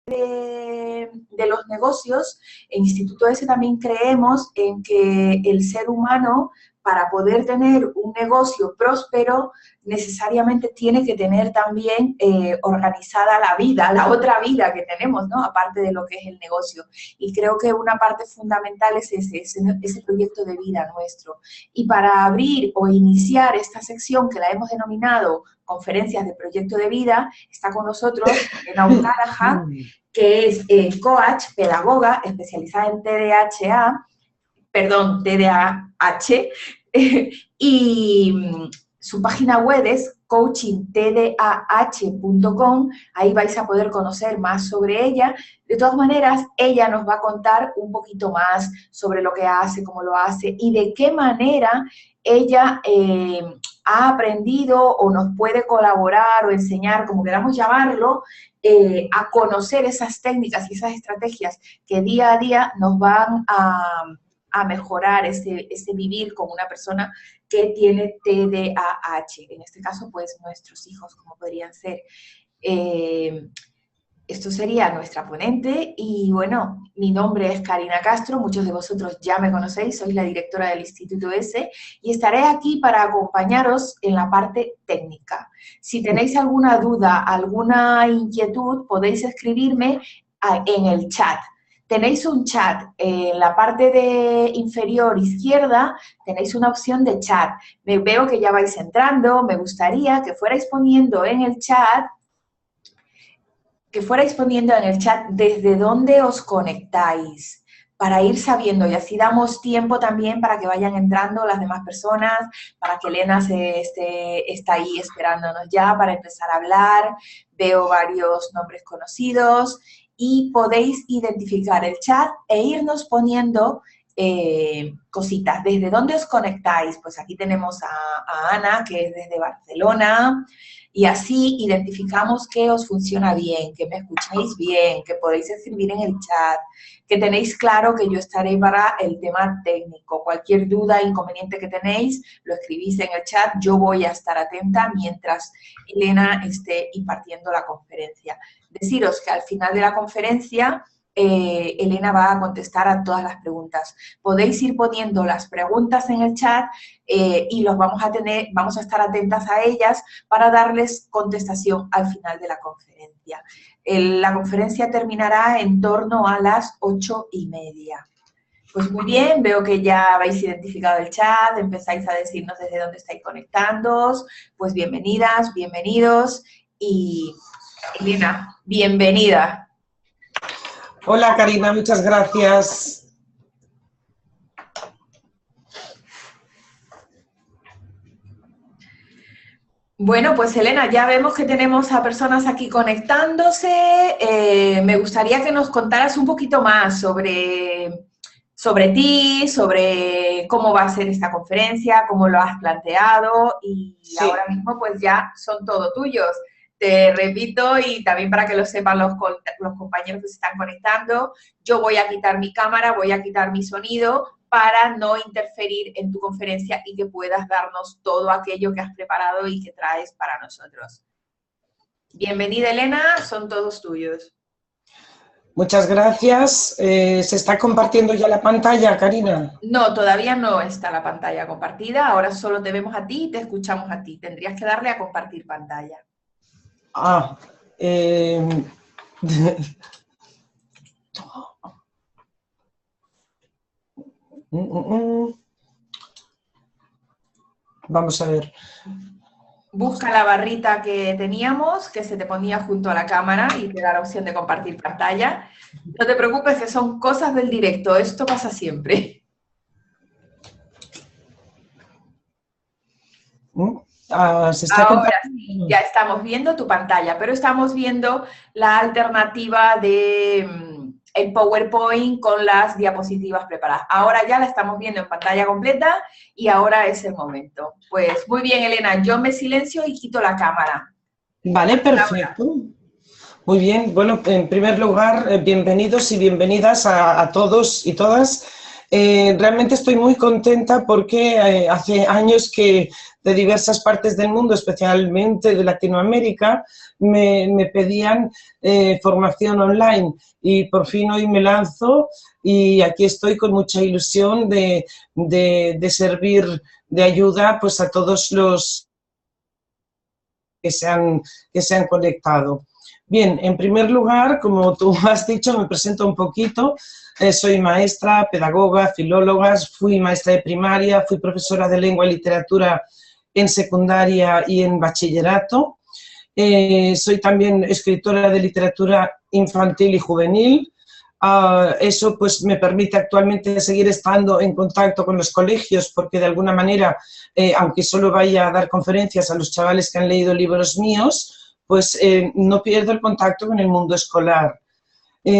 de los negocios, en Instituto S también creemos en que el ser humano, para poder tener un negocio próspero, necesariamente tiene que tener también organizada la vida, la otra vida que tenemos, ¿no? Aparte de lo que es el negocio. Y creo que una parte fundamental es ese proyecto de vida nuestro. Y para abrir o iniciar esta sección que la hemos denominado Conferencias de Proyecto de Vida, está con nosotros Elena O'Callaghan, que es coach, pedagoga, especializada en TDAH, y su página web es coachingtdah.com. Ahí vais a poder conocer más sobre ella. De todas maneras, ella nos va a contar un poquito más sobre lo que hace, cómo lo hace y de qué manera ella ha aprendido o nos puede colaborar o enseñar, como queramos llamarlo, a conocer esas técnicas y esas estrategias que día a día nos van a mejorar ese vivir con una persona que tiene TDAH. En este caso, pues, nuestros hijos, como podrían ser. Esto sería nuestra ponente y, bueno, mi nombre es Karina Castro, muchos de vosotros ya me conocéis, soy la directora del Instituto S y estaré aquí para acompañaros en la parte técnica. Si tenéis alguna duda, alguna inquietud, podéis escribirme en el chat. Tenéis un chat, en la parte inferior izquierda tenéis una opción de chat. Me veo que ya vais entrando, me gustaría que fuerais poniendo en el chat desde dónde os conectáis, para ir sabiendo, y así damos tiempo también para que vayan entrando las demás personas, para que Elena está ahí esperándonos ya para empezar a hablar. Veo varios nombres conocidos y podéis identificar el chat e irnos poniendo cositas. ¿Desde dónde os conectáis? Pues aquí tenemos a Ana, que es desde Barcelona, y así identificamos que os funciona bien, que me escucháis bien, que podéis escribir en el chat, que tenéis claro que yo estaré para el tema técnico. Cualquier duda, inconveniente que tenéis, lo escribís en el chat, yo voy a estar atenta mientras Elena esté impartiendo la conferencia. Deciros que al final de la conferencia Elena va a contestar a todas las preguntas. Podéis ir poniendo las preguntas en el chat y vamos a estar atentas a ellas para darles contestación al final de la conferencia. La conferencia terminará en torno a las 8:30. Pues muy bien, veo que ya habéis identificado el chat, empezáis a decirnos desde dónde estáis conectándoos. Pues bienvenidas, bienvenidos y Elena, bienvenida. Hola Karina, muchas gracias. Bueno, pues Elena, ya vemos que tenemos a personas aquí conectándose. Me gustaría que nos contaras un poquito más sobre ti, sobre cómo va a ser esta conferencia, cómo lo has planteado y sí. Ahora mismo pues ya son todo tuyos. Te repito, y también para que lo sepan los compañeros que se están conectando, yo voy a quitar mi cámara, voy a quitar mi sonido para no interferir en tu conferencia y que puedas darnos todo aquello que has preparado y que traes para nosotros. Bienvenida, Elena, son todos tuyos. Muchas gracias. ¿Se está compartiendo ya la pantalla, Karina? No, todavía no está la pantalla compartida, ahora solo te vemos a ti y te escuchamos a ti. Tendrías que darle a compartir pantalla. Vamos a ver. Busca la barrita que teníamos, que se te ponía junto a la cámara y te da la opción de compartir pantalla. No te preocupes, que son cosas del directo, esto pasa siempre. Ahora sí, ya estamos viendo tu pantalla, pero estamos viendo la alternativa de el PowerPoint con las diapositivas preparadas. Ahora ya la estamos viendo en pantalla completa y ahora es el momento. Pues muy bien, Elena, yo me silencio y quito la cámara. Vale, perfecto. Muy bien, bueno, en primer lugar, bienvenidos y bienvenidas a todos y todas. Realmente estoy muy contenta porque hace años que de diversas partes del mundo, especialmente de Latinoamérica, me pedían formación online y por fin hoy me lanzo y aquí estoy con mucha ilusión de servir de ayuda pues, a todos los que se han conectado. Bien, en primer lugar, como tú has dicho, me presento un poquito. Soy maestra, pedagoga, filóloga, fui maestra de primaria, fui profesora de lengua y literatura en secundaria y en bachillerato. Soy también escritora de literatura infantil y juvenil. Eso pues me permite actualmente seguir estando en contacto con los colegios porque de alguna manera, aunque solo vaya a dar conferencias a los chavales que han leído libros míos, pues no pierdo el contacto con el mundo escolar.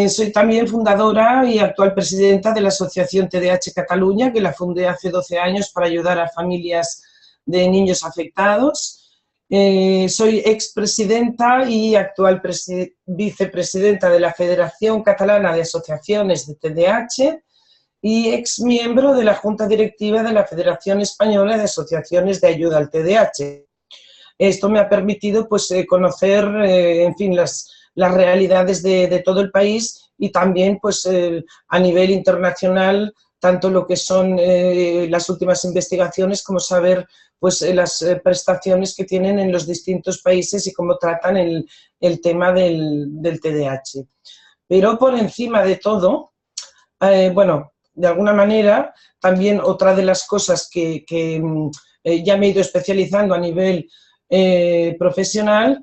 Soy también fundadora y actual presidenta de la Asociación TDAH Cataluña, que la fundé hace 12 años para ayudar a familias de niños afectados. Soy expresidenta y actual vicepresidenta de la Federación Catalana de Asociaciones de TDAH y exmiembro de la Junta Directiva de la Federación Española de Asociaciones de Ayuda al TDAH. Esto me ha permitido pues, conocer, en fin, las realidades de todo el país y también pues, a nivel internacional, tanto lo que son las últimas investigaciones como saber pues, las prestaciones que tienen en los distintos países y cómo tratan el tema del TDAH. Pero por encima de todo, bueno, de alguna manera, también otra de las cosas que ya me he ido especializando a nivel profesional,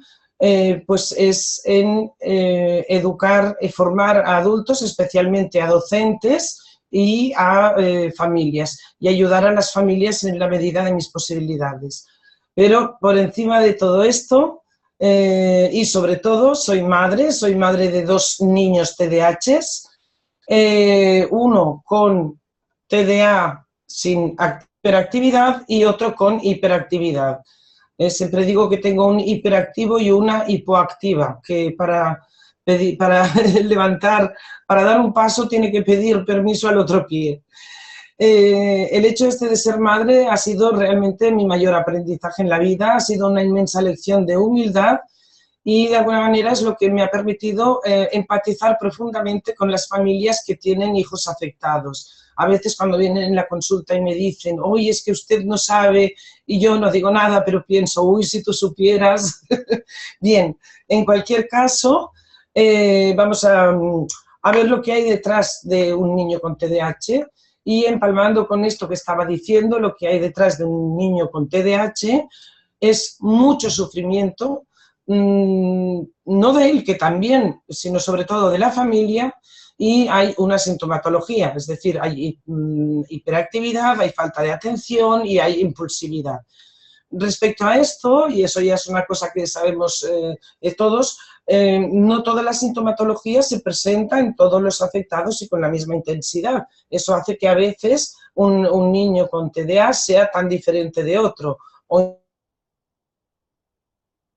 pues es en educar y formar a adultos, especialmente a docentes y a familias, y ayudar a las familias en la medida de mis posibilidades. Pero por encima de todo esto, y sobre todo, soy madre de 2 niños TDAHs, uno con TDA sin hiperactividad y otro con hiperactividad. Siempre digo que tengo un hiperactivo y una hipoactiva, que para levantar, para dar un paso tiene que pedir permiso al otro pie. El hecho de ser madre ha sido realmente mi mayor aprendizaje en la vida, ha sido una inmensa lección de humildad y de alguna manera es lo que me ha permitido empatizar profundamente con las familias que tienen hijos afectados. A veces cuando vienen en la consulta y me dicen, oye, es que usted no sabe, y yo no digo nada, pero pienso, uy, si tú supieras. Bien, en cualquier caso, vamos a ver lo que hay detrás de un niño con TDAH y empalmando con esto que estaba diciendo, lo que hay detrás de un niño con TDAH es mucho sufrimiento, no de él, que también, sino sobre todo de la familia, y hay una sintomatología, es decir, hay hiperactividad, hay falta de atención y hay impulsividad. Respecto a esto, y eso ya es una cosa que sabemos todos, no toda la sintomatología se presenta en todos los afectados y con la misma intensidad. Eso hace que a veces un niño con TDA sea tan diferente de otro, o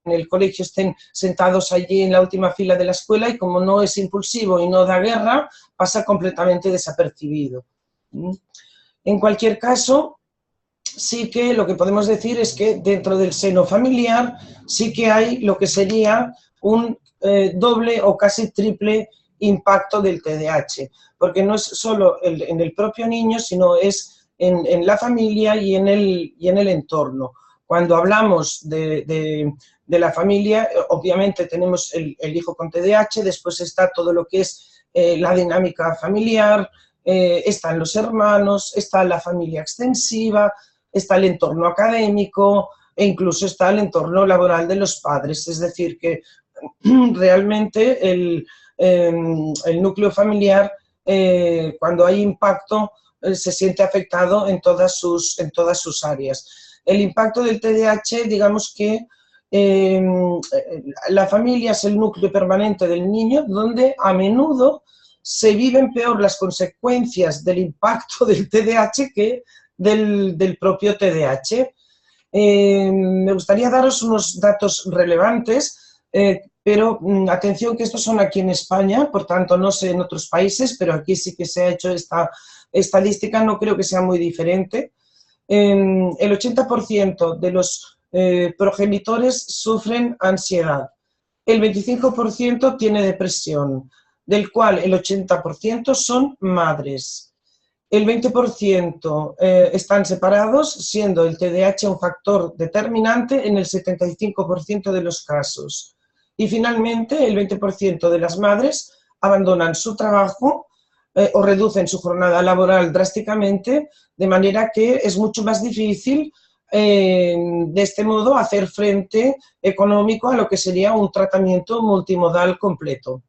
en el colegio estén sentados allí en la última fila de la escuela y como no es impulsivo y no da guerra, pasa completamente desapercibido. En cualquier caso, sí que lo que podemos decir es que dentro del seno familiar sí que hay lo que sería un doble o casi triple impacto del TDAH, porque no es solo en el propio niño, sino es en la familia y en el entorno. Cuando hablamos de la familia, obviamente tenemos el hijo con TDAH, después está todo lo que es la dinámica familiar, están los hermanos, está la familia extensiva, está el entorno académico e incluso está el entorno laboral de los padres. Es decir, que realmente el núcleo familiar, cuando hay impacto, se siente afectado en todas sus áreas. El impacto del TDAH, digamos que la familia es el núcleo permanente del niño, donde a menudo se viven peor las consecuencias del impacto del TDAH que del propio TDAH. Me gustaría daros unos datos relevantes, pero atención que estos son aquí en España, por tanto no sé en otros países, pero aquí sí que se ha hecho esta estadística no creo que sea muy diferente. El 80% de los progenitores sufren ansiedad, el 25% tiene depresión, del cual el 80% son madres. El 20% están separados, siendo el TDAH un factor determinante en el 75% de los casos. Y finalmente, el 20% de las madres abandonan su trabajo o reducen su jornada laboral drásticamente, de manera que es mucho más difícil de este modo hacer frente económico a lo que sería un tratamiento multimodal completo.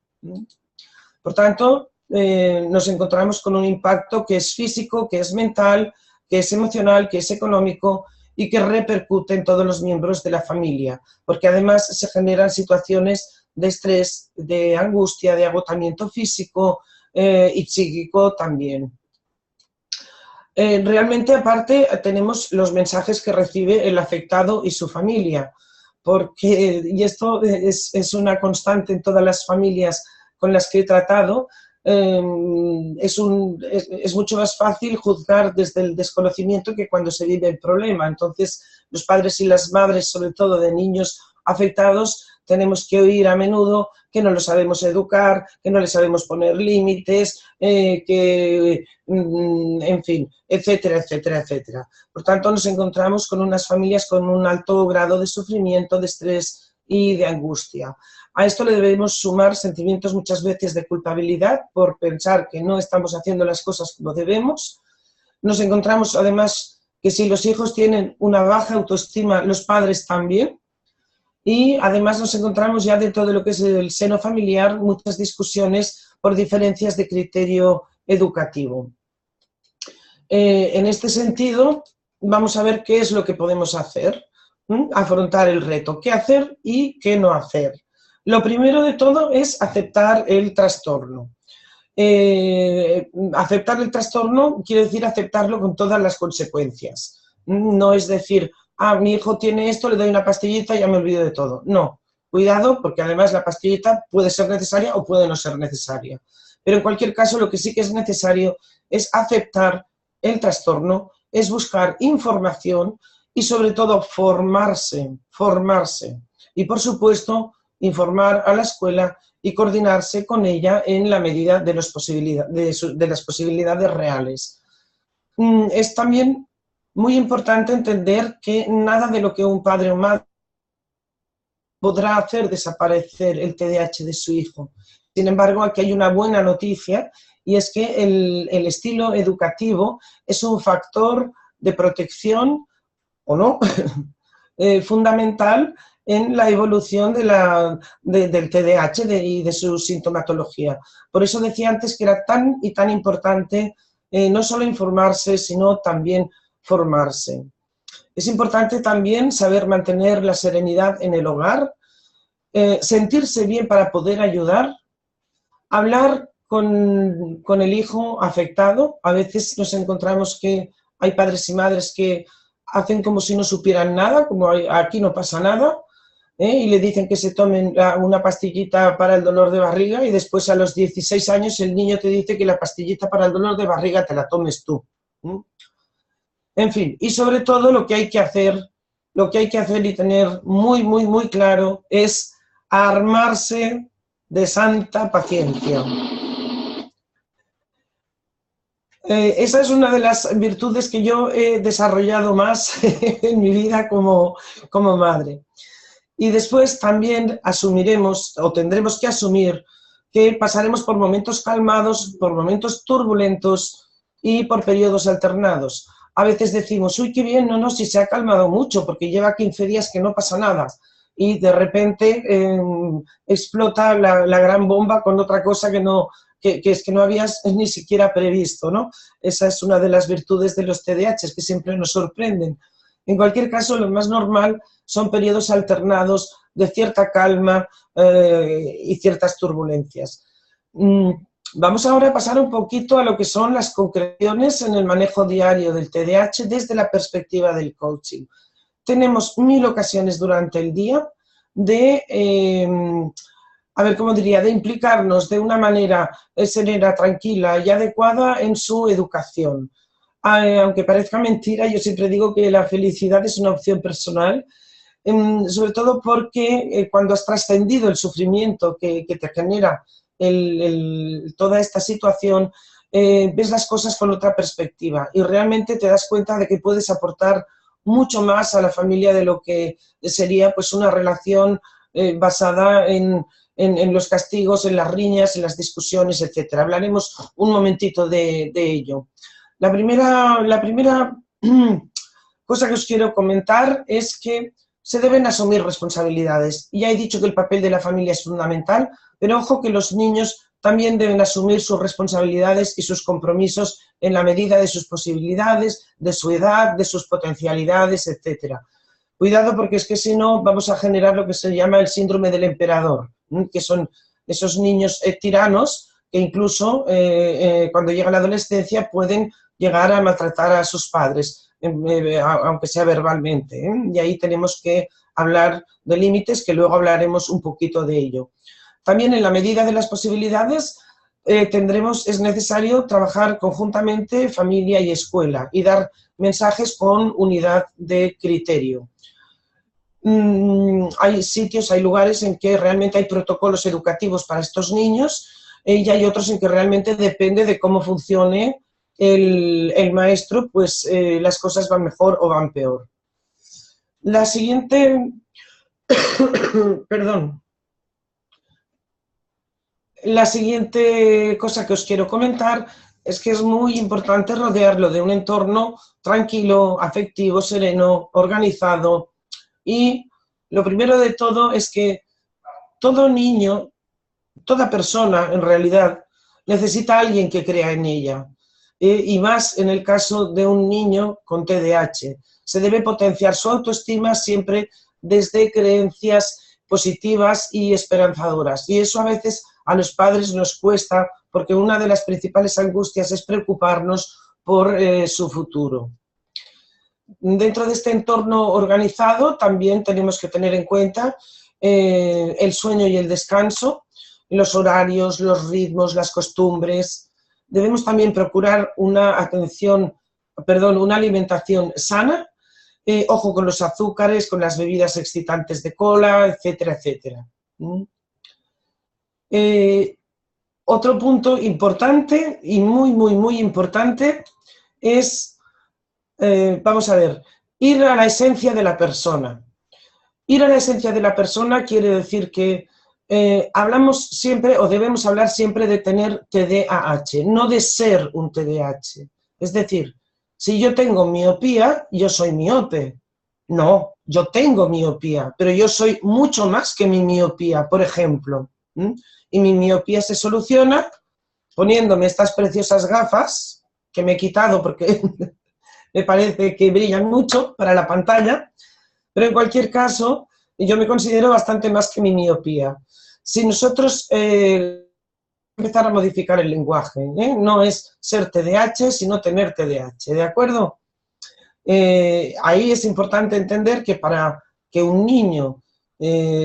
Por tanto, nos encontramos con un impacto que es físico, que es mental, que es emocional, que es económico y que repercute en todos los miembros de la familia, porque además se generan situaciones de estrés, de angustia, de agotamiento físico y psíquico también. Realmente, aparte, tenemos los mensajes que recibe el afectado y su familia, porque, y esto es una constante en todas las familias con las que he tratado, es mucho más fácil juzgar desde el desconocimiento que cuando se vive el problema. Entonces, los padres y las madres, sobre todo de niños afectados, tenemos que oír a menudo que no lo sabemos educar, que no le sabemos poner límites, en fin, etcétera, etcétera, etcétera. Por tanto, nos encontramos con unas familias con un alto grado de sufrimiento, de estrés y de angustia. A esto le debemos sumar sentimientos muchas veces de culpabilidad por pensar que no estamos haciendo las cosas como debemos. Nos encontramos además que si los hijos tienen una baja autoestima, los padres también. Y además nos encontramos ya dentro de lo que es el seno familiar muchas discusiones por diferencias de criterio educativo. En este sentido, vamos a ver qué es lo que podemos hacer, afrontar el reto, qué hacer y qué no hacer. Lo primero de todo es aceptar el trastorno. Aceptar el trastorno quiere decir aceptarlo con todas las consecuencias. No es decir, mi hijo tiene esto, le doy una pastillita y ya me olvido de todo. No, cuidado, porque además la pastillita puede ser necesaria o puede no ser necesaria. Pero en cualquier caso, lo que sí que es necesario es aceptar el trastorno, es buscar información y sobre todo formarse. Y por supuesto, informar a la escuela y coordinarse con ella en la medida de las posibilidades reales. Es también muy importante entender que nada de lo que un padre o madre podrá hacer desaparecer el TDAH de su hijo. Sin embargo, aquí hay una buena noticia y es que el estilo educativo es un factor de protección, o no, fundamental en la evolución del TDAH y de su sintomatología. Por eso decía antes que era tan y tan importante no solo informarse, sino también formarse. Es importante también saber mantener la serenidad en el hogar, sentirse bien para poder ayudar, hablar con el hijo afectado. A veces nos encontramos que hay padres y madres que hacen como si no supieran nada, como aquí no pasa nada, y le dicen que se tomen una pastillita para el dolor de barriga y después a los 16 años el niño te dice que la pastillita para el dolor de barriga te la tomes tú. En fin, y sobre todo lo que hay que hacer y tener muy, muy, muy claro es armarse de santa paciencia. Esa es una de las virtudes que yo he desarrollado más en mi vida como madre. Y después también asumiremos, o tendremos que asumir, que pasaremos por momentos calmados, por momentos turbulentos y por periodos alternados. A veces decimos, uy, qué bien, no, si se ha calmado mucho, porque lleva 15 días que no pasa nada. Y de repente explota la gran bomba con otra cosa que no habías ni siquiera previsto, ¿no? Esa es una de las virtudes de los TDAH, que siempre nos sorprenden. En cualquier caso, lo más normal son periodos alternados de cierta calma y ciertas turbulencias. Vamos ahora a pasar un poquito a lo que son las concreciones en el manejo diario del TDAH desde la perspectiva del coaching. Tenemos 1000 ocasiones durante el día de a ver, ¿cómo diría?, de implicarnos de una manera serena, tranquila y adecuada en su educación. Aunque parezca mentira, yo siempre digo que la felicidad es una opción personal, sobre todo porque cuando has trascendido el sufrimiento que te genera toda esta situación, ves las cosas con otra perspectiva y realmente te das cuenta de que puedes aportar mucho más a la familia de lo que sería pues una relación basada en los castigos, en las riñas, en las discusiones, etcétera. Hablaremos un momentito de ello. La primera cosa que os quiero comentar es que se deben asumir responsabilidades. Ya he dicho que el papel de la familia es fundamental, pero ojo que los niños también deben asumir sus responsabilidades y sus compromisos en la medida de sus posibilidades, de su edad, de sus potencialidades, etcétera. Cuidado porque es que si no vamos a generar lo que se llama el síndrome del emperador, que son esos niños tiranos que incluso cuando llega la adolescencia pueden llegar a maltratar a sus padres, aunque sea verbalmente, y ahí tenemos que hablar de límites, que luego hablaremos un poquito de ello. También en la medida de las posibilidades es necesario trabajar conjuntamente familia y escuela y dar mensajes con unidad de criterio. Hay sitios, hay lugares en que realmente hay protocolos educativos para estos niños y hay otros en que realmente depende de cómo funcione el maestro, pues las cosas van mejor o van peor. La siguiente, perdón, la siguiente cosa que os quiero comentar es que es muy importante rodearlo de un entorno tranquilo, afectivo, sereno, organizado. Y lo primero de todo es que todo niño, toda persona en realidad, necesita a alguien que crea en ella. Y más en el caso de un niño con TDAH. Se debe potenciar su autoestima siempre desde creencias positivas y esperanzadoras. Y eso a veces a los padres nos cuesta porque una de las principales angustias es preocuparnos por su futuro. Dentro de este entorno organizado también tenemos que tener en cuenta el sueño y el descanso, los horarios, los ritmos, las costumbres. Debemos también procurar una alimentación sana, ojo con los azúcares, con las bebidas excitantes de cola, etcétera, etcétera. Otro punto importante y muy importante es, vamos a ver, ir a la esencia de la persona. Ir a la esencia de la persona quiere decir que hablamos siempre o debemos hablar siempre de tener TDAH, no de ser un TDAH. Es decir, si yo tengo miopía, yo soy miope. No, yo tengo miopía, pero yo soy mucho más que mi miopía, por ejemplo. Y mi miopía se soluciona poniéndome estas preciosas gafas que me he quitado porque me parece que brillan mucho para la pantalla, pero en cualquier caso yo me considero bastante más que mi miopía. Si nosotros empezar a modificar el lenguaje, no es ser TDAH, sino tener TDAH, ¿de acuerdo? Ahí es importante entender que para que un niño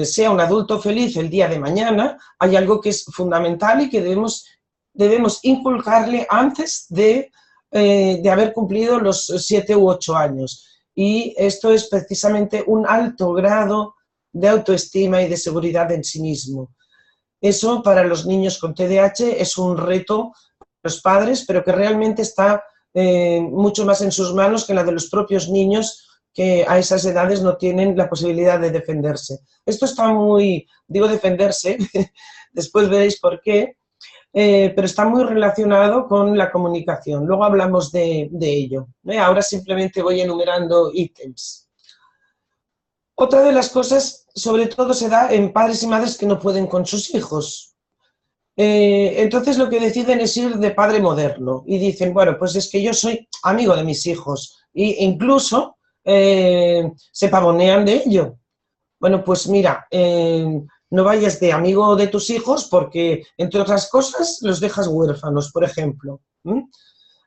sea un adulto feliz el día de mañana, hay algo que es fundamental y que debemos inculcarle antes de haber cumplido los 7 u 8 años. Y esto es precisamente un alto grado de autoestima y de seguridad en sí mismo. Eso para los niños con TDAH es un reto para los padres, pero que realmente está mucho más en sus manos que la de los propios niños que a esas edades no tienen la posibilidad de defenderse. Esto está muy, digo defenderse, después veréis por qué, pero está muy relacionado con la comunicación. Luego hablamos de ello. Ahora simplemente voy enumerando ítems. Otra de las cosas, sobre todo, se da en padres y madres que no pueden con sus hijos. Entonces lo que deciden es ir de padre moderno y dicen, bueno, pues es que yo soy amigo de mis hijos e incluso se pavonean de ello. Bueno, pues mira, no vayas de amigo de tus hijos porque, entre otras cosas, los dejas huérfanos, por ejemplo.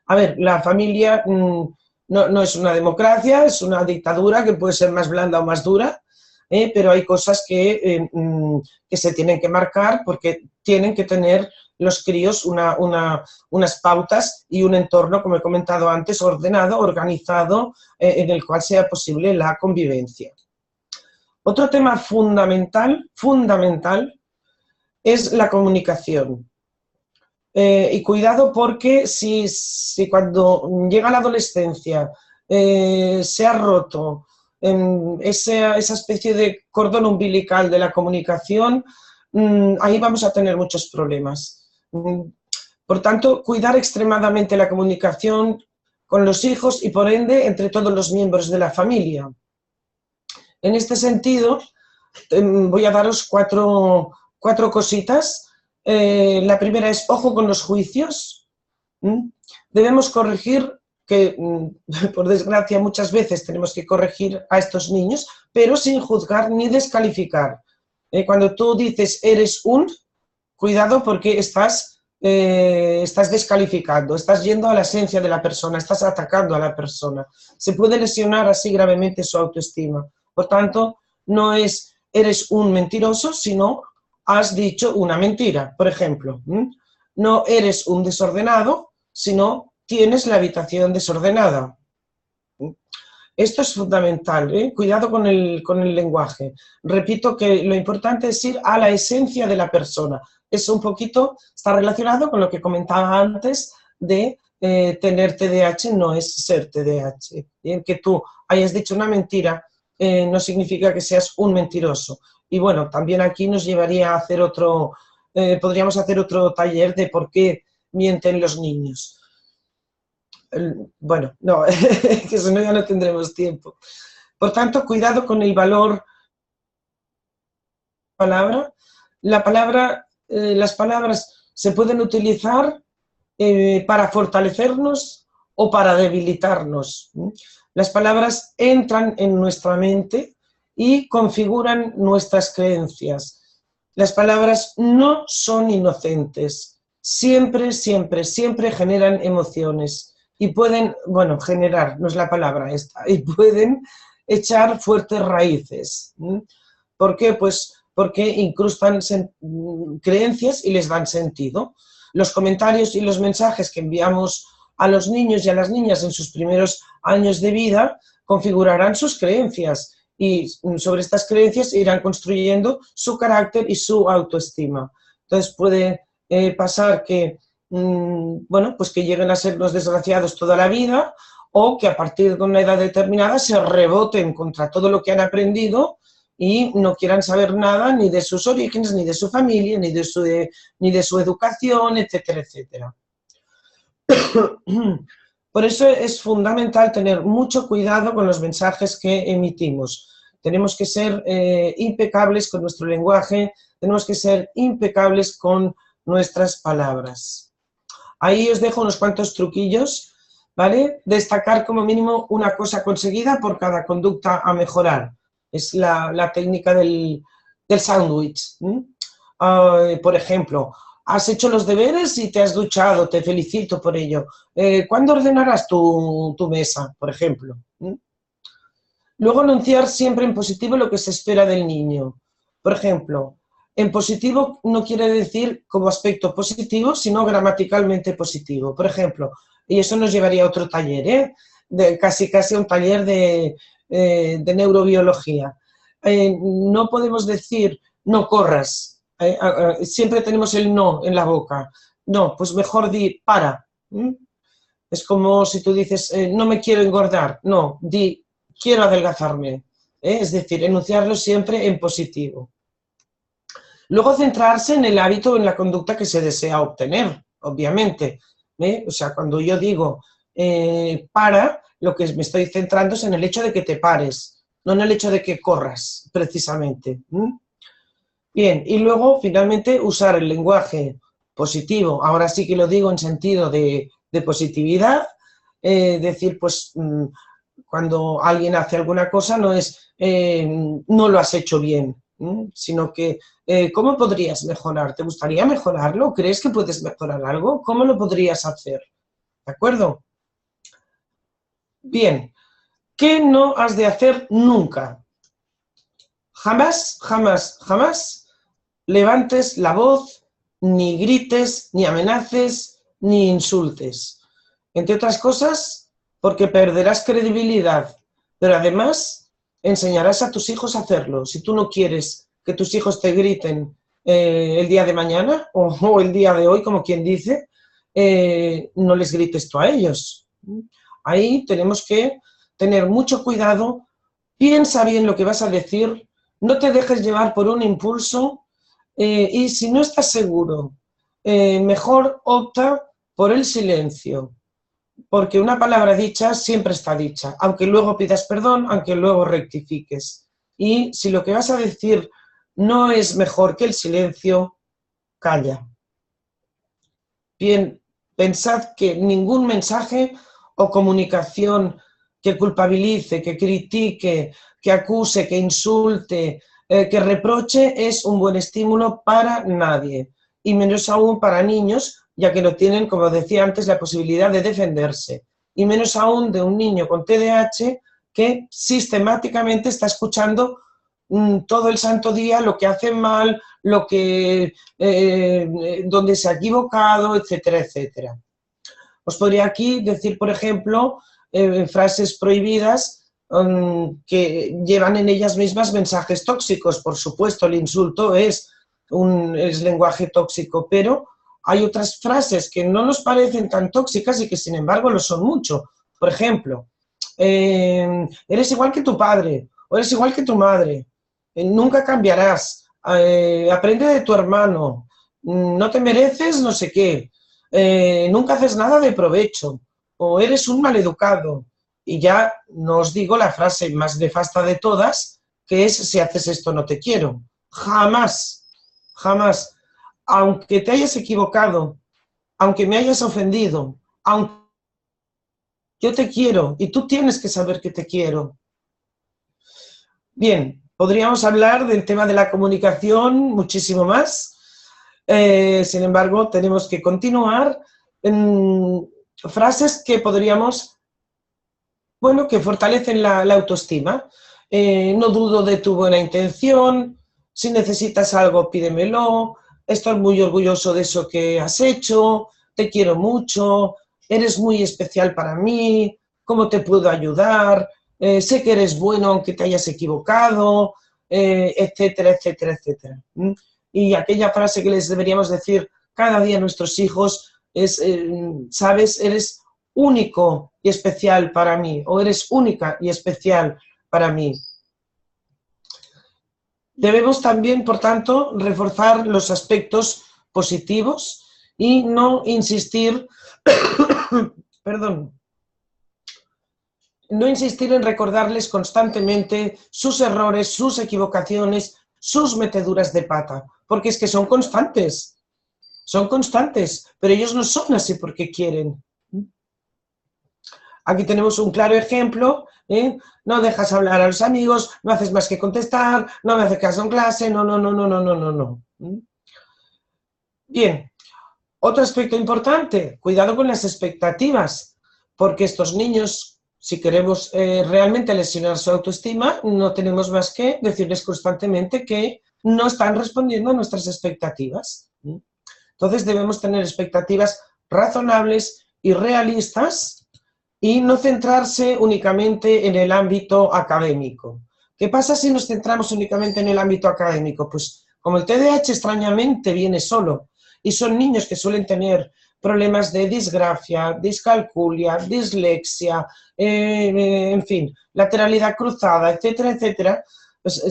A ver, la familia no es una democracia, es una dictadura que puede ser más blanda o más dura. pero hay cosas que se tienen que marcar porque tienen que tener los críos unas pautas y un entorno, como he comentado antes, ordenado, organizado, en el cual sea posible la convivencia. Otro tema fundamental es la comunicación. Y cuidado porque si cuando llega la adolescencia se ha roto esa especie de cordón umbilical de la comunicación, ahí vamos a tener muchos problemas. Por tanto, cuidar extremadamente la comunicación con los hijos y por ende entre todos los miembros de la familia. En este sentido, voy a daros cuatro cositas. La primera es, ojo con los juicios. Debemos corregir, que por desgracia muchas veces tenemos que corregir a estos niños, pero sin juzgar ni descalificar. Cuando tú dices eres un, cuidado porque estás descalificando, estás yendo a la esencia de la persona, estás atacando a la persona. Se puede lesionar así gravemente su autoestima. Por tanto, no es eres un mentiroso, sino has dicho una mentira, por ejemplo. No eres un desordenado, sino tienes la habitación desordenada. Esto es fundamental, ¿eh? Cuidado con el lenguaje. Repito que lo importante es ir a la esencia de la persona. Eso un poquito está relacionado con lo que comentaba antes de tener TDAH no es ser TDAH. Bien, que tú hayas dicho una mentira no significa que seas un mentiroso. Y bueno, también aquí nos llevaría a hacer podríamos hacer otro taller de por qué mienten los niños. Bueno, no, que si no ya no tendremos tiempo. Por tanto, cuidado con el valor palabra. Las palabras se pueden utilizar para fortalecernos o para debilitarnos. Las palabras entran en nuestra mente y configuran nuestras creencias. Las palabras no son inocentes. Siempre, siempre, siempre generan emociones. Y pueden, bueno, generar, no es la palabra esta, y pueden echar fuertes raíces. ¿Por qué? Pues porque incrustan creencias y les dan sentido. Los comentarios y los mensajes que enviamos a los niños y a las niñas en sus primeros años de vida configurarán sus creencias y sobre estas creencias irán construyendo su carácter y su autoestima. Entonces puede pasar que bueno, pues que lleguen a ser los desgraciados toda la vida o que a partir de una edad determinada se reboten contra todo lo que han aprendido y no quieran saber nada ni de sus orígenes, ni de su familia, ni de su educación, etcétera, etcétera. Por eso es fundamental tener mucho cuidado con los mensajes que emitimos. Tenemos que ser impecables con nuestro lenguaje, tenemos que ser impecables con nuestras palabras. Ahí os dejo unos cuantos truquillos, ¿vale? Destacar como mínimo una cosa conseguida por cada conducta a mejorar. Es la técnica del sándwich. Por ejemplo, has hecho los deberes y te has duchado, te felicito por ello. ¿Cuándo ordenarás tu mesa, por ejemplo? Luego anunciar siempre en positivo lo que se espera del niño. Por ejemplo, en positivo no quiere decir como aspecto positivo, sino gramaticalmente positivo. Por ejemplo, y eso nos llevaría a otro taller, casi un taller de neurobiología. No podemos decir no corras, siempre tenemos el no en la boca. No, pues mejor di para. Es como si tú dices no me quiero engordar, no, di quiero adelgazarme. Es decir, enunciarlo siempre en positivo. Luego centrarse en el hábito o en la conducta que se desea obtener, obviamente. O sea, cuando yo digo para, lo que me estoy centrando es en el hecho de que te pares, no en el hecho de que corras, precisamente. Bien, y luego, finalmente, usar el lenguaje positivo. Ahora sí que lo digo en sentido de positividad. Decir, pues, cuando alguien hace alguna cosa, no es no lo has hecho bien, sino que ¿cómo podrías mejorar? ¿Te gustaría mejorarlo? ¿Crees que puedes mejorar algo? ¿Cómo lo podrías hacer? ¿De acuerdo? Bien, ¿qué no has de hacer nunca? Jamás, jamás, jamás levantes la voz, ni grites, ni amenaces, ni insultes. Entre otras cosas, porque perderás credibilidad, pero además enseñarás a tus hijos a hacerlo. Si tú no quieres que tus hijos te griten el día de mañana o el día de hoy, como quien dice, no les grites tú a ellos. Ahí tenemos que tener mucho cuidado, piensa bien lo que vas a decir, no te dejes llevar por un impulso y si no estás seguro, mejor opta por el silencio, porque una palabra dicha siempre está dicha, aunque luego pidas perdón, aunque luego rectifiques. Y si lo que vas a decir no es mejor que el silencio, calla. Bien, pensad que ningún mensaje o comunicación que culpabilice, que critique, que acuse, que insulte, que reproche es un buen estímulo para nadie, y menos aún para niños, ya que no tienen, como decía antes, la posibilidad de defenderse, y menos aún de un niño con TDAH que sistemáticamente está escuchando todo el santo día lo que hace mal, lo que, donde se ha equivocado, etcétera, etcétera. Os podría aquí decir, por ejemplo, frases prohibidas que llevan en ellas mismas mensajes tóxicos. Por supuesto, el insulto es lenguaje tóxico, pero hay otras frases que no nos parecen tan tóxicas y que sin embargo lo son mucho. Por ejemplo, eres igual que tu padre o eres igual que tu madre, nunca cambiarás, aprende de tu hermano, no te mereces no sé qué, nunca haces nada de provecho, o eres un maleducado. Y ya no os digo la frase más nefasta de todas, que es: si haces esto no te quiero. Jamás, jamás. Aunque te hayas equivocado, aunque me hayas ofendido, aunque yo te quiero y tú tienes que saber que te quiero. Bien, podríamos hablar del tema de la comunicación muchísimo más. Sin embargo, tenemos que continuar en frases que podríamos, bueno, que fortalecen la autoestima. No dudo de tu buena intención, si necesitas algo, pídemelo, estoy muy orgulloso de eso que has hecho, te quiero mucho, eres muy especial para mí, ¿cómo te puedo ayudar? Sé que eres bueno aunque te hayas equivocado, etcétera, etcétera, etcétera. Y aquella frase que les deberíamos decir cada día a nuestros hijos es, sabes, eres único y especial para mí, o eres única y especial para mí. Debemos también, por tanto, reforzar los aspectos positivos y no insistir, perdón, no insistir en recordarles constantemente sus errores, sus equivocaciones, sus meteduras de pata, porque es que son constantes, pero ellos no son así porque quieren. Aquí tenemos un claro ejemplo, no dejas hablar a los amigos, no haces más que contestar, no me haces caso en clase, no. Bien, otro aspecto importante, cuidado con las expectativas, porque estos niños, si queremos realmente lesionar su autoestima, no tenemos más que decirles constantemente que no están respondiendo a nuestras expectativas. Entonces debemos tener expectativas razonables y realistas y no centrarse únicamente en el ámbito académico. ¿Qué pasa si nos centramos únicamente en el ámbito académico? Pues como el TDAH extrañamente viene solo y son niños que suelen tener problemas de disgrafia, discalculia, dislexia, en fin, lateralidad cruzada, etcétera, etcétera, pues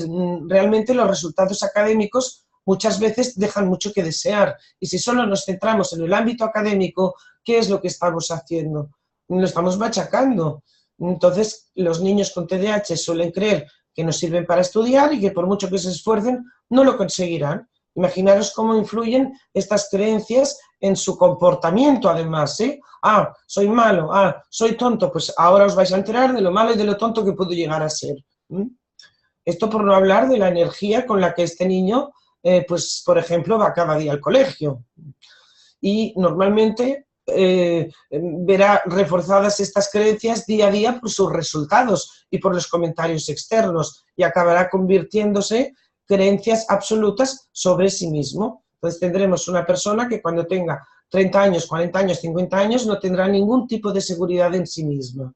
realmente los resultados académicos muchas veces dejan mucho que desear. Y si solo nos centramos en el ámbito académico, ¿qué es lo que estamos haciendo? Lo estamos machacando. Entonces, los niños con TDAH suelen creer que no sirven para estudiar y que por mucho que se esfuercen, no lo conseguirán. Imaginaros cómo influyen estas creencias en su comportamiento, además, ¿eh? Ah, soy malo, ah, soy tonto, pues ahora os vais a enterar de lo malo y de lo tonto que puedo llegar a ser. Esto por no hablar de la energía con la que este niño, pues, por ejemplo, va cada día al colegio. Y normalmente verá reforzadas estas creencias día a día por sus resultados y por los comentarios externos y acabará convirtiéndose creencias absolutas sobre sí mismo. Entonces tendremos una persona que cuando tenga 30 años, 40 años, 50 años no tendrá ningún tipo de seguridad en sí misma.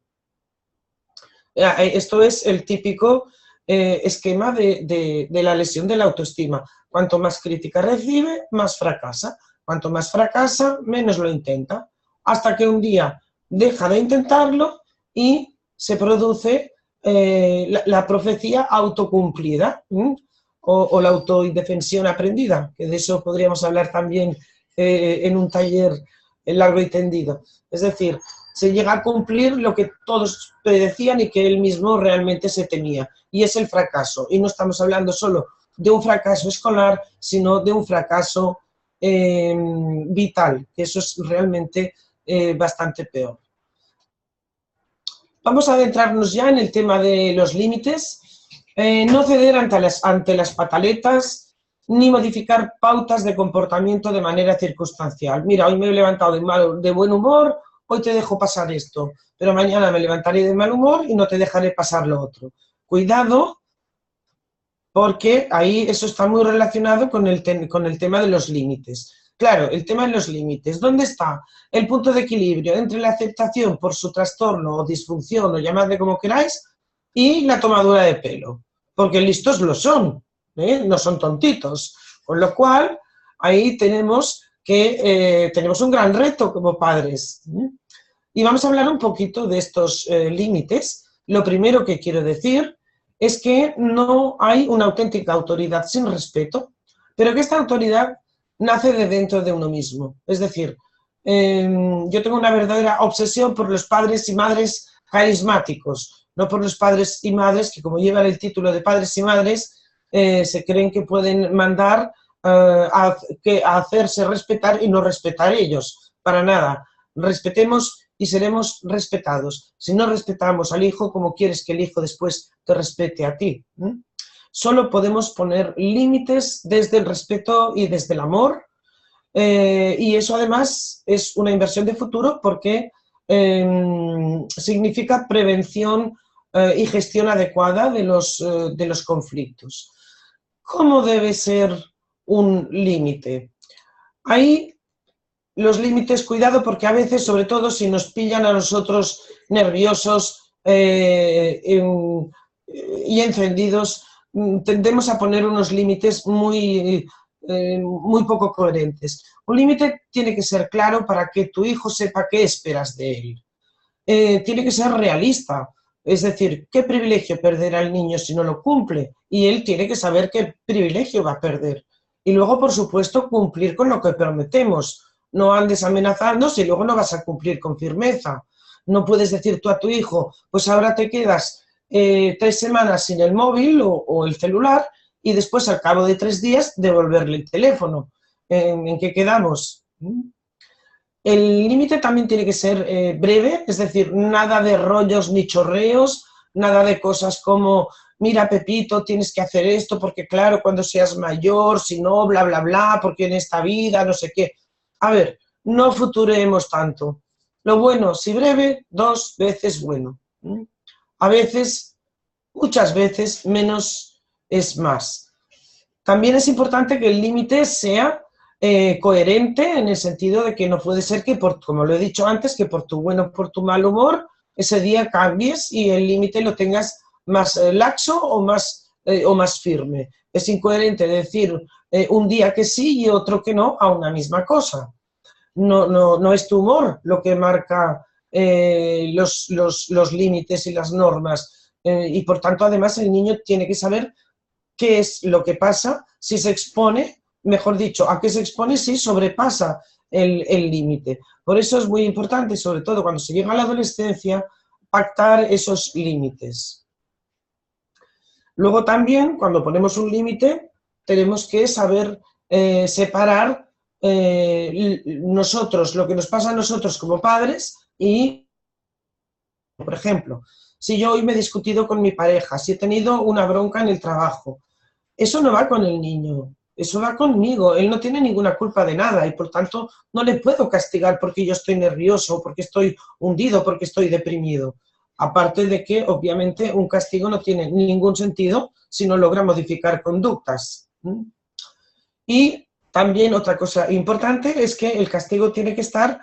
Esto es el típico esquema de la lesión de la autoestima. Cuanto más crítica recibe, más fracasa. Cuanto más fracasa, menos lo intenta. Hasta que un día deja de intentarlo y se produce la profecía autocumplida, o la autoindefensión aprendida, que de eso podríamos hablar también en un taller largo y tendido. Es decir, se llega a cumplir lo que todos predecían y que él mismo realmente se temía, y es el fracaso. Y no estamos hablando solo de un fracaso escolar, sino de un fracaso vital, que eso es realmente bastante peor. Vamos a adentrarnos ya en el tema de los límites. No ceder ante las pataletas, ni modificar pautas de comportamiento de manera circunstancial. Mira, hoy me he levantado de buen humor, hoy te dejo pasar esto, pero mañana me levantaré de mal humor y no te dejaré pasar lo otro. Cuidado, porque ahí eso está muy relacionado con el tema de los límites. Claro, el tema de los límites. ¿Dónde está el punto de equilibrio entre la aceptación por su trastorno o disfunción, o llamadle como queráis, y la tomadura de pelo? Porque listos lo son, no son tontitos. Con lo cual, ahí tenemos un gran reto como padres. Y vamos a hablar un poquito de estos límites. Lo primero que quiero decir es que no hay una auténtica autoridad sin respeto, pero que esta autoridad nace de dentro de uno mismo. Es decir, yo tengo una verdadera obsesión por los padres y madres carismáticos, no por los padres y madres que, como llevan el título de padres y madres, se creen que pueden mandar a hacerse respetar y no respetar ellos, para nada. Respetemos y seremos respetados. Si no respetamos al hijo, ¿cómo quieres que el hijo después te respete a ti? Solo podemos poner límites desde el respeto y desde el amor, y eso además es una inversión de futuro porque significa prevención y gestión adecuada de los conflictos. ¿Cómo debe ser un límite? Ahí los límites, cuidado, porque a veces, sobre todo si nos pillan a nosotros nerviosos y encendidos, tendemos a poner unos límites muy poco coherentes. Un límite tiene que ser claro para que tu hijo sepa qué esperas de él. Tiene que ser realista, es decir, ¿qué privilegio perderá el niño si no lo cumple? Y él tiene que saber qué privilegio va a perder. Y luego, por supuesto, cumplir con lo que prometemos. No andes amenazando si luego no vas a cumplir con firmeza. No puedes decir tú a tu hijo, pues ahora te quedas 3 semanas sin el móvil o el celular y después al cabo de 3 días devolverle el teléfono. ¿En qué quedamos? El límite también tiene que ser breve, es decir, nada de rollos ni chorreos, nada de cosas como, mira Pepito, tienes que hacer esto porque claro, cuando seas mayor, si no, bla, bla, bla, porque en esta vida, no sé qué. A ver, no futuremos tanto. Lo bueno, si breve, 2 veces bueno. A veces, muchas veces, menos es más. También es importante que el límite sea coherente en el sentido de que no puede ser que, como lo he dicho antes, que por tu bueno o por tu mal humor, ese día cambies y el límite lo tengas más laxo o más firme. Es incoherente decir un día que sí y otro que no a una misma cosa. No es tu humor lo que marca los límites y las normas. Y por tanto, además, el niño tiene que saber qué es lo que pasa si se expone, mejor dicho, a qué se expone si sobrepasa el límite. Por eso es muy importante, sobre todo cuando se llega a la adolescencia, pactar esos límites. Luego también, cuando ponemos un límite, tenemos que saber separar nosotros, lo que nos pasa a nosotros como padres y, por ejemplo, si yo hoy me he discutido con mi pareja, si he tenido una bronca en el trabajo, eso no va con el niño. Eso va conmigo, él no tiene ninguna culpa de nada y por tanto no le puedo castigar porque yo estoy nervioso, porque estoy hundido, porque estoy deprimido. Aparte de que, obviamente, un castigo no tiene ningún sentido si no logra modificar conductas. Y también otra cosa importante es que el castigo tiene que estar,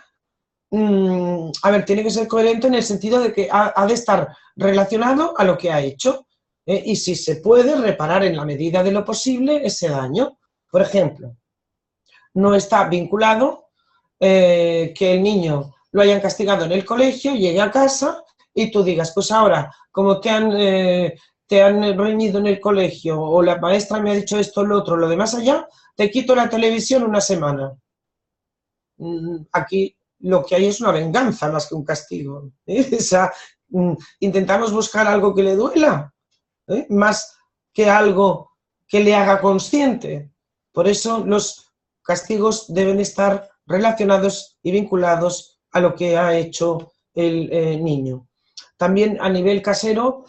tiene que ser coherente en el sentido de que ha de estar relacionado a lo que ha hecho. Y si se puede reparar en la medida de lo posible ese daño. Por ejemplo, no está vinculado que el niño lo hayan castigado en el colegio, llegue a casa y tú digas, pues ahora, como te han reñido en el colegio o la maestra me ha dicho esto, lo otro, lo demás allá, te quito la televisión una semana. Aquí lo que hay es una venganza más que un castigo. O sea, intentamos buscar algo que le duela, más que algo que le haga consciente. Por eso los castigos deben estar relacionados y vinculados a lo que ha hecho el niño. También a nivel casero,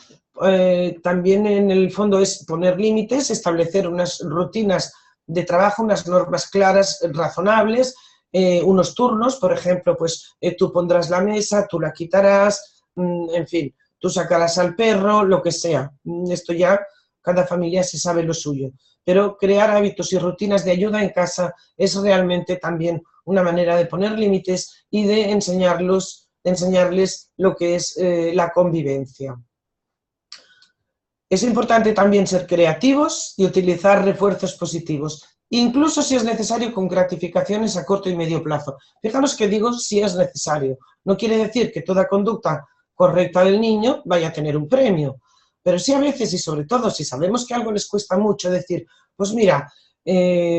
también en el fondo es poner límites, establecer unas rutinas de trabajo, unas normas claras, razonables, unos turnos, por ejemplo, pues tú pondrás la mesa, tú la quitarás, en fin, tú sacarás al perro, lo que sea. Esto ya, cada familia se sabe lo suyo. Pero crear hábitos y rutinas de ayuda en casa es realmente también una manera de poner límites y de enseñarles lo que es la convivencia. Es importante también ser creativos y utilizar refuerzos positivos, incluso si es necesario con gratificaciones a corto y medio plazo. Fijaros que digo si es necesario. No quiere decir que toda conducta correcta del niño vaya a tener un premio, pero sí a veces y sobre todo si sabemos que algo les cuesta mucho decir, pues mira,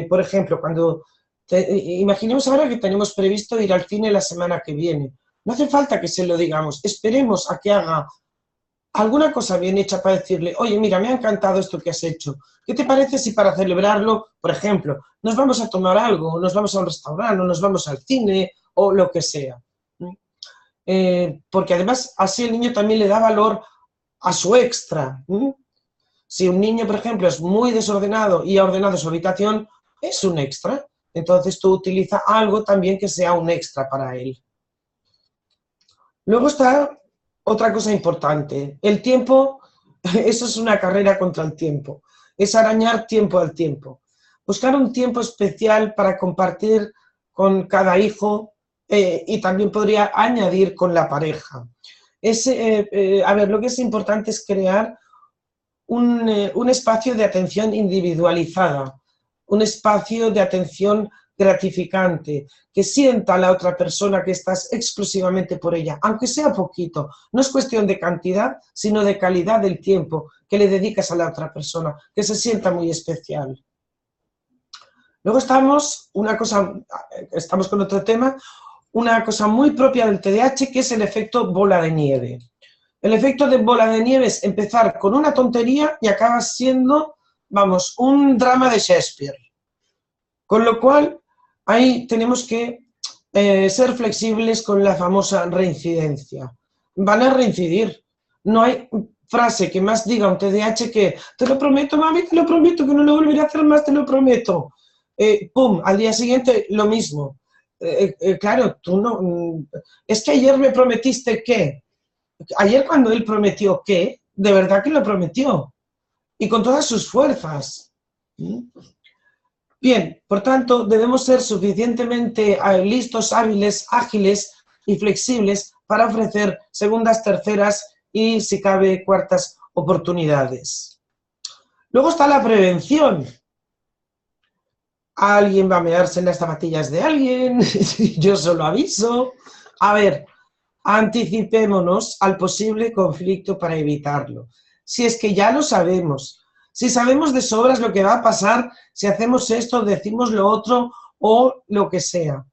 por ejemplo, imaginemos ahora que tenemos previsto ir al cine la semana que viene. No hace falta que se lo digamos, esperemos a que haga alguna cosa bien hecha para decirle, oye, mira, me ha encantado esto que has hecho. ¿Qué te parece si para celebrarlo, por ejemplo, nos vamos a tomar algo, nos vamos a un restaurante, o nos vamos al cine, o lo que sea? Porque además así el niño también le da valor a su extra. Si un niño, por ejemplo, es muy desordenado y ha ordenado su habitación, es un extra. Entonces tú utiliza algo también que sea un extra para él. Luego está otra cosa importante. El tiempo, eso es una carrera contra el tiempo. Es arañar tiempo al tiempo. Buscar un tiempo especial para compartir con cada hijo y también podría añadir con la pareja. Lo que es importante es crear un espacio de atención individualizada, un espacio de atención gratificante, que sienta a la otra persona que estás exclusivamente por ella, aunque sea poquito. No es cuestión de cantidad, sino de calidad del tiempo que le dedicas a la otra persona, que se sienta muy especial. Luego estamos con otro tema, una cosa muy propia del TDAH, que es el efecto bola de nieve. El efecto de bola de nieve es empezar con una tontería y acabas siendo, vamos, un drama de Shakespeare. Con lo cual, ahí tenemos que ser flexibles con la famosa reincidencia. Van a reincidir. No hay frase que más diga un TDAH que te lo prometo, mami, te lo prometo, que no lo volveré a hacer más, te lo prometo. Pum, al día siguiente lo mismo. Claro, tú no... Es que ayer me prometiste que... Ayer cuando él prometió que, de verdad que lo prometió. Y con todas sus fuerzas. Bien, por tanto, debemos ser suficientemente listos, hábiles, ágiles y flexibles para ofrecer segundas, terceras y, si cabe, cuartas oportunidades. Luego está la prevención. Alguien va a mearse en las zapatillas de alguien, yo solo aviso. A ver, anticipémonos al posible conflicto para evitarlo. Si es que ya lo sabemos, si sabemos de sobras lo que va a pasar, si hacemos esto, decimos lo otro o lo que sea.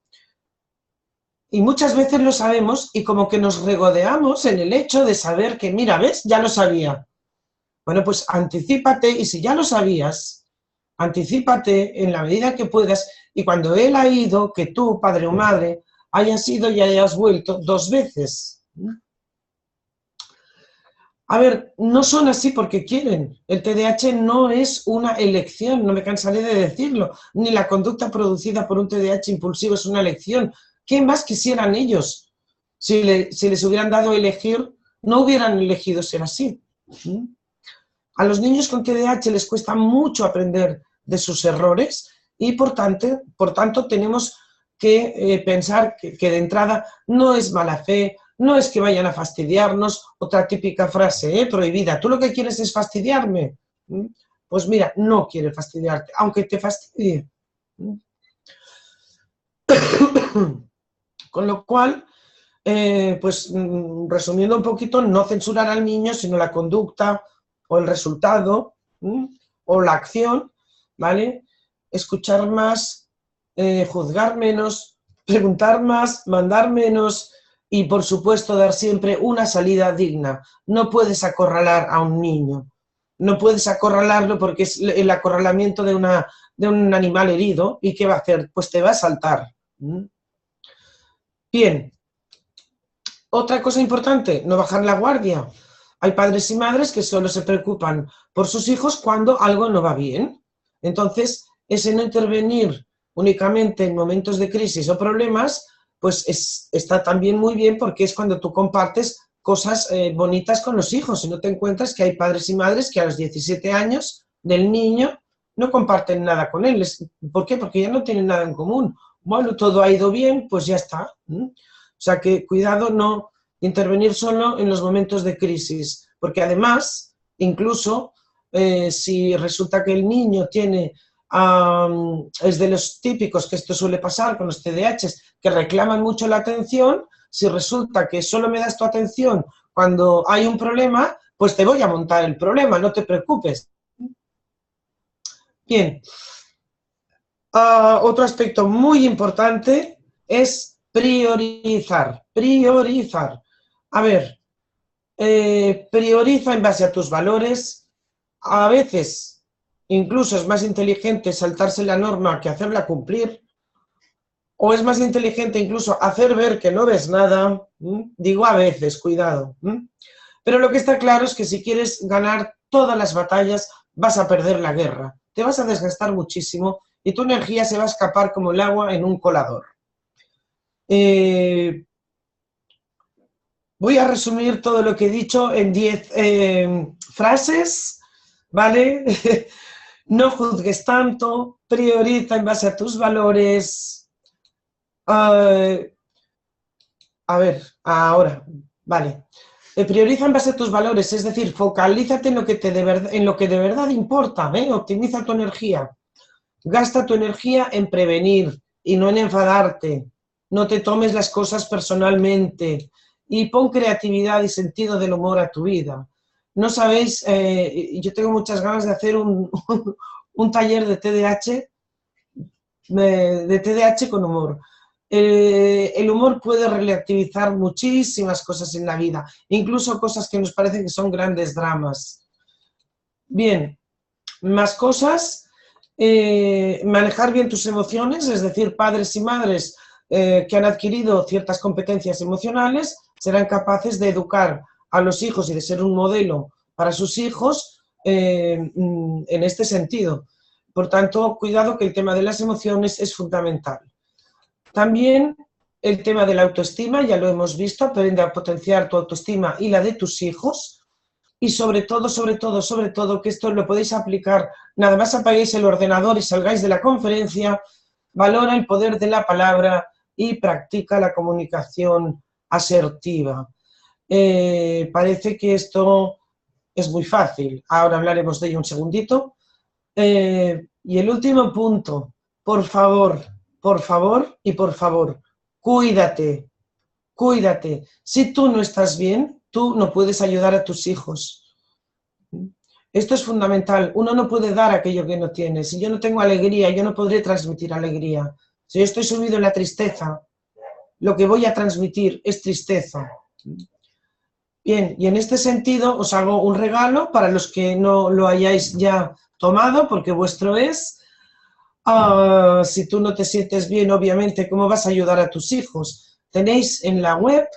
Y muchas veces lo sabemos y como que nos regodeamos en el hecho de saber que, mira, ¿ves? Ya lo sabía. Bueno, pues anticípate y si ya lo sabías, anticípate en la medida que puedas y cuando él ha ido, que tú, padre o madre, hayas ido y hayas vuelto 2 veces. A ver, no son así porque quieren. El TDAH no es una elección, no me cansaré de decirlo, ni la conducta producida por un TDAH impulsivo es una elección. ¿Qué más quisieran ellos? Si les hubieran dado a elegir, no hubieran elegido ser así. A los niños con TDAH les cuesta mucho aprender de sus errores y por tanto tenemos que pensar que de entrada no es mala fe, no es que vayan a fastidiarnos, otra típica frase prohibida, ¿tú lo que quieres es fastidiarme? Pues mira, no quiere fastidiarte, aunque te fastidie. Con lo cual, pues resumiendo un poquito, no censurar al niño, sino la conducta o el resultado o la acción, ¿vale? Escuchar más, juzgar menos, preguntar más, mandar menos y, por supuesto, dar siempre una salida digna. No puedes acorralar a un niño, no puedes acorralarlo porque es el acorralamiento de un animal herido. ¿Y qué va a hacer? Pues te va a saltar. Bien. Otra cosa importante, no bajar la guardia. Hay padres y madres que solo se preocupan por sus hijos cuando algo no va bien. Entonces, ese no intervenir únicamente en momentos de crisis o problemas, pues está también muy bien porque es cuando tú compartes cosas bonitas con los hijos y no te encuentras que hay padres y madres que a los 17 años del niño no comparten nada con él. ¿Por qué? Porque ya no tienen nada en común. Bueno, todo ha ido bien, pues ya está. O sea que cuidado no intervenir solo en los momentos de crisis, porque además, incluso si resulta que el niño tiene, es de los típicos, que esto suele pasar con los TDAHs, que reclaman mucho la atención, si resulta que solo me das tu atención cuando hay un problema, pues te voy a montar el problema, no te preocupes. Bien. Otro aspecto muy importante es priorizar. A ver, prioriza en base a tus valores. A veces, incluso es más inteligente saltarse la norma que hacerla cumplir. O es más inteligente incluso hacer ver que no ves nada. Digo a veces, cuidado. Pero lo que está claro es que si quieres ganar todas las batallas, vas a perder la guerra. Te vas a desgastar muchísimo y tu energía se va a escapar como el agua en un colador. Voy a resumir todo lo que he dicho en 10 frases, ¿vale? No juzgues tanto, prioriza en base a tus valores. A ver, ahora, vale. Prioriza en base a tus valores, es decir, focalízate en lo que de verdad importa, optimiza tu energía. Gasta tu energía en prevenir y no en enfadarte. No te tomes las cosas personalmente y pon creatividad y sentido del humor a tu vida. No sabéis, yo tengo muchas ganas de hacer un taller de TDAH con humor. El humor puede relativizar muchísimas cosas en la vida, incluso cosas que nos parecen que son grandes dramas. Bien, más cosas. Manejar bien tus emociones, es decir, padres y madres que han adquirido ciertas competencias emocionales serán capaces de educar a los hijos y de ser un modelo para sus hijos en este sentido. Por tanto, cuidado, que el tema de las emociones es fundamental. También el tema de la autoestima, ya lo hemos visto, aprende a potenciar tu autoestima y la de tus hijos. Y sobre todo, que esto lo podéis aplicar, nada más apaguéis el ordenador y salgáis de la conferencia, valora el poder de la palabra y practica la comunicación asertiva. Parece que esto es muy fácil, ahora hablaremos de ello un segundito. Y el último punto, por favor, cuídate. Si tú no estás bien, tú no puedes ayudar a tus hijos. Esto es fundamental. Uno no puede dar aquello que no tiene. Si yo no tengo alegría, yo no podré transmitir alegría. Si yo estoy sumido en la tristeza, lo que voy a transmitir es tristeza. Bien, y en este sentido os hago un regalo para los que no lo hayáis ya tomado, porque vuestro es. Si tú no te sientes bien, obviamente, ¿cómo vas a ayudar a tus hijos? Tenéis en la web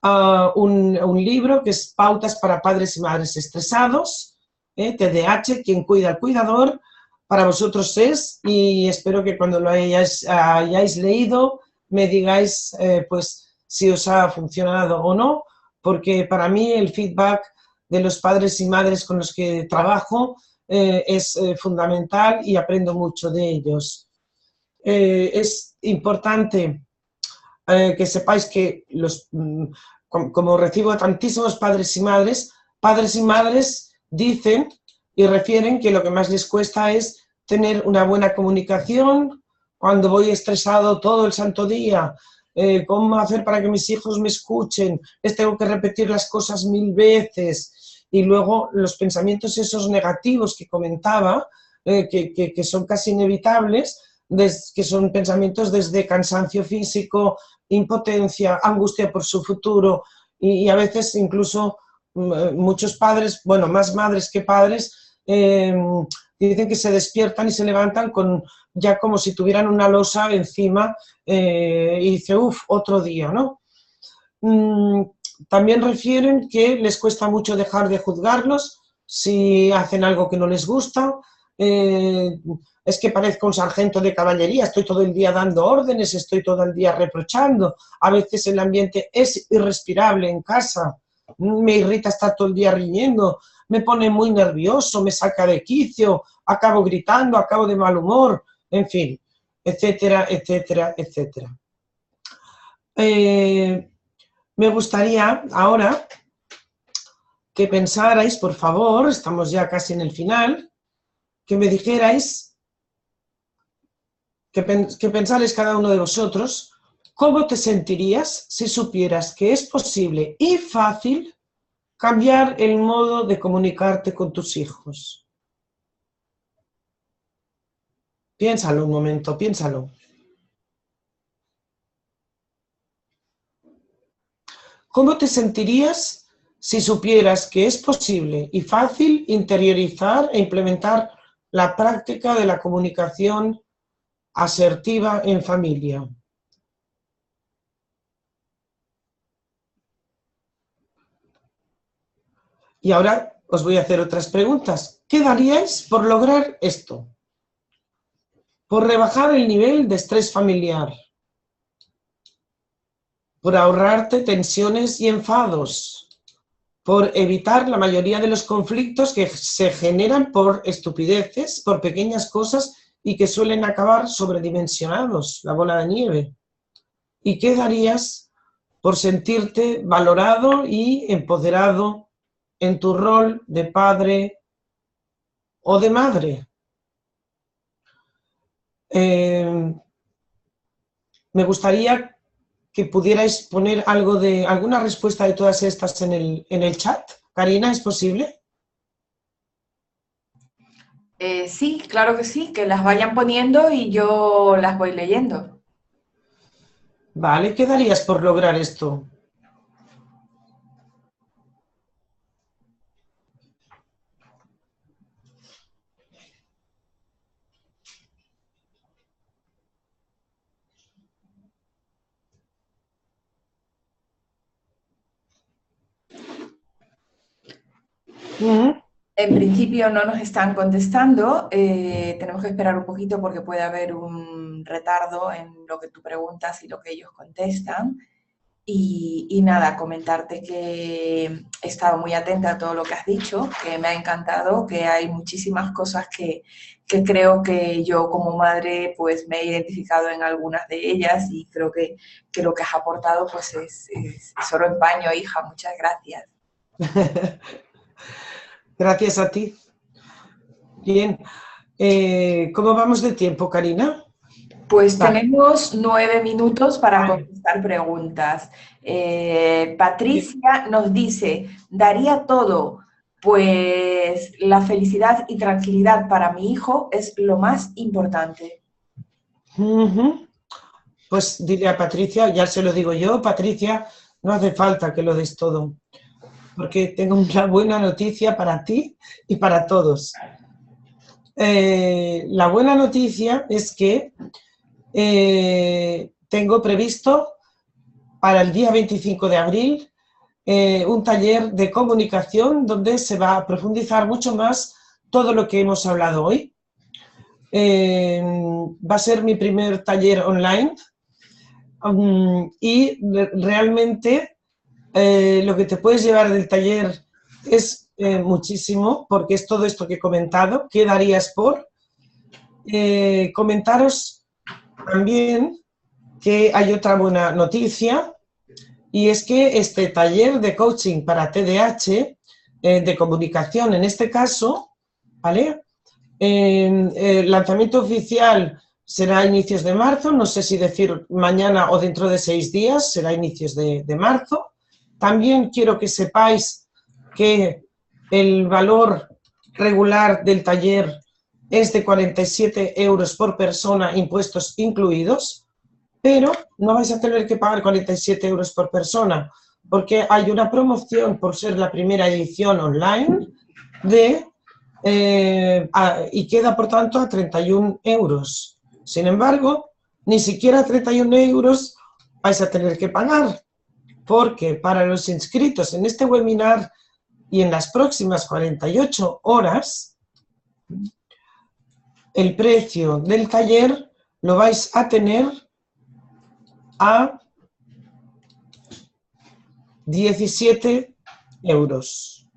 un libro que es Pautas para padres y madres estresados, TDAH, quien cuida al cuidador, para vosotros es, y espero que cuando lo hayáis leído me digáis pues si os ha funcionado o no, porque para mí el feedback de los padres y madres con los que trabajo es fundamental y aprendo mucho de ellos. Es importante que sepáis que como recibo a tantísimos padres y madres dicen y refieren que lo que más les cuesta es tener una buena comunicación cuando voy estresado todo el santo día. ¿Cómo hacer para que mis hijos me escuchen? Les tengo que repetir las cosas 1000 veces. Y luego los pensamientos esos negativos que comentaba, que son casi inevitables, que son pensamientos desde cansancio físico, impotencia, angustia por su futuro y a veces incluso muchos padres, bueno, más madres que padres, dicen que se despiertan y se levantan ya como si tuvieran una losa encima y dice, uff, otro día, ¿no? También refieren que les cuesta mucho dejar de juzgarlos si hacen algo que no les gusta. Es que parezco un sargento de caballería, estoy todo el día dando órdenes, estoy todo el día reprochando. A veces el ambiente es irrespirable en casa, me irrita estar todo el día riñendo, me pone muy nervioso, me saca de quicio, acabo gritando, acabo de mal humor, en fin, etcétera, etcétera, etcétera. Me gustaría ahora que pensarais, por favor, estamos ya casi en el final, que me dijerais, que pensarais cada uno de vosotros, ¿cómo te sentirías si supieras que es posible y fácil cambiar el modo de comunicarte con tus hijos? Piénsalo un momento, piénsalo. ¿Cómo te sentirías si supieras que es posible y fácil interiorizar e implementar la práctica de la comunicación asertiva en familia? Y ahora os voy a hacer otras preguntas. ¿Qué daríais por lograr esto? Por rebajar el nivel de estrés familiar, por ahorrarte tensiones y enfados, por evitar la mayoría de los conflictos que se generan por estupideces, por pequeñas cosas y que suelen acabar sobredimensionados, la bola de nieve. ¿Y qué darías por sentirte valorado y empoderado en tu rol de padre o de madre? Me gustaría que pudierais poner alguna respuesta de todas estas en el chat. Karina, ¿es posible? Sí, claro que sí, que las vayan poniendo y yo las voy leyendo. Vale, ¿qué darías por lograr esto? En principio no nos están contestando, tenemos que esperar un poquito porque puede haber un retardo en lo que tú preguntas y lo que ellos contestan. Y nada, comentarte que he estado muy atenta a todo lo que has dicho, que me ha encantado, que hay muchísimas cosas que creo que yo como madre pues me he identificado en algunas de ellas y creo que lo que has aportado pues es oro en paño, hija, muchas gracias. Gracias a ti. Bien, ¿cómo vamos de tiempo, Karina? Pues tenemos 9 minutos para contestar preguntas. Patricia nos dice, daría todo, pues la felicidad y tranquilidad para mi hijo es lo más importante. Pues dile a Patricia, ya se lo digo yo, Patricia, no hace falta que lo des todo, porque tengo una buena noticia para ti y para todos. La buena noticia es que tengo previsto para el día 25 de abril un taller de comunicación donde se va a profundizar mucho más todo lo que hemos hablado hoy. Va a ser mi primer taller online y realmente lo que te puedes llevar del taller es muchísimo, porque es todo esto que he comentado. ¿Qué darías por? Comentaros también que hay otra buena noticia, y es que este taller de coaching para TDAH, de comunicación en este caso, ¿vale? El lanzamiento oficial será a inicios de marzo, no sé si decir mañana o dentro de 6 días, será a inicios de marzo. También quiero que sepáis que el valor regular del taller es de 47 euros por persona, impuestos incluidos, pero no vais a tener que pagar 47 euros por persona, porque hay una promoción por ser la primera edición online y queda, por tanto, a 31 euros. Sin embargo, ni siquiera 31 euros vais a tener que pagar, porque para los inscritos en este webinar y en las próximas 48 horas, el precio del taller lo vais a tener a 17 euros.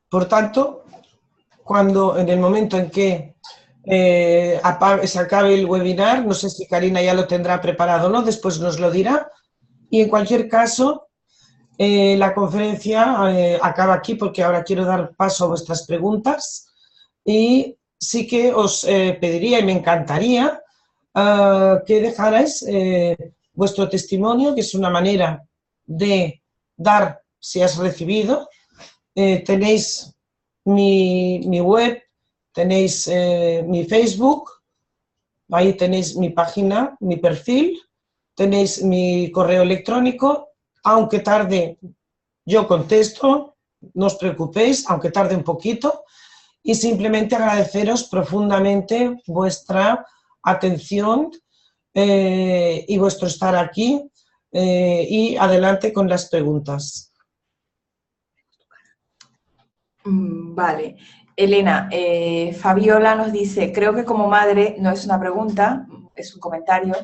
Por tanto, en el momento en que se acabe el webinar, no sé si Karina ya lo tendrá preparado o no, después nos lo dirá, y en cualquier caso, la conferencia acaba aquí porque ahora quiero dar paso a vuestras preguntas, y sí que os pediría y me encantaría que dejarais vuestro testimonio, que es una manera de dar si has recibido. Tenéis mi web, tenéis mi Facebook, ahí tenéis mi página, mi perfil, tenéis mi correo electrónico. Aunque tarde, yo contesto, no os preocupéis, aunque tarde un poquito, y simplemente agradeceros profundamente vuestra atención y vuestro estar aquí, y adelante con las preguntas. Vale. Elena, Fabiola nos dice, creo que como madre, no es una pregunta, es un comentario,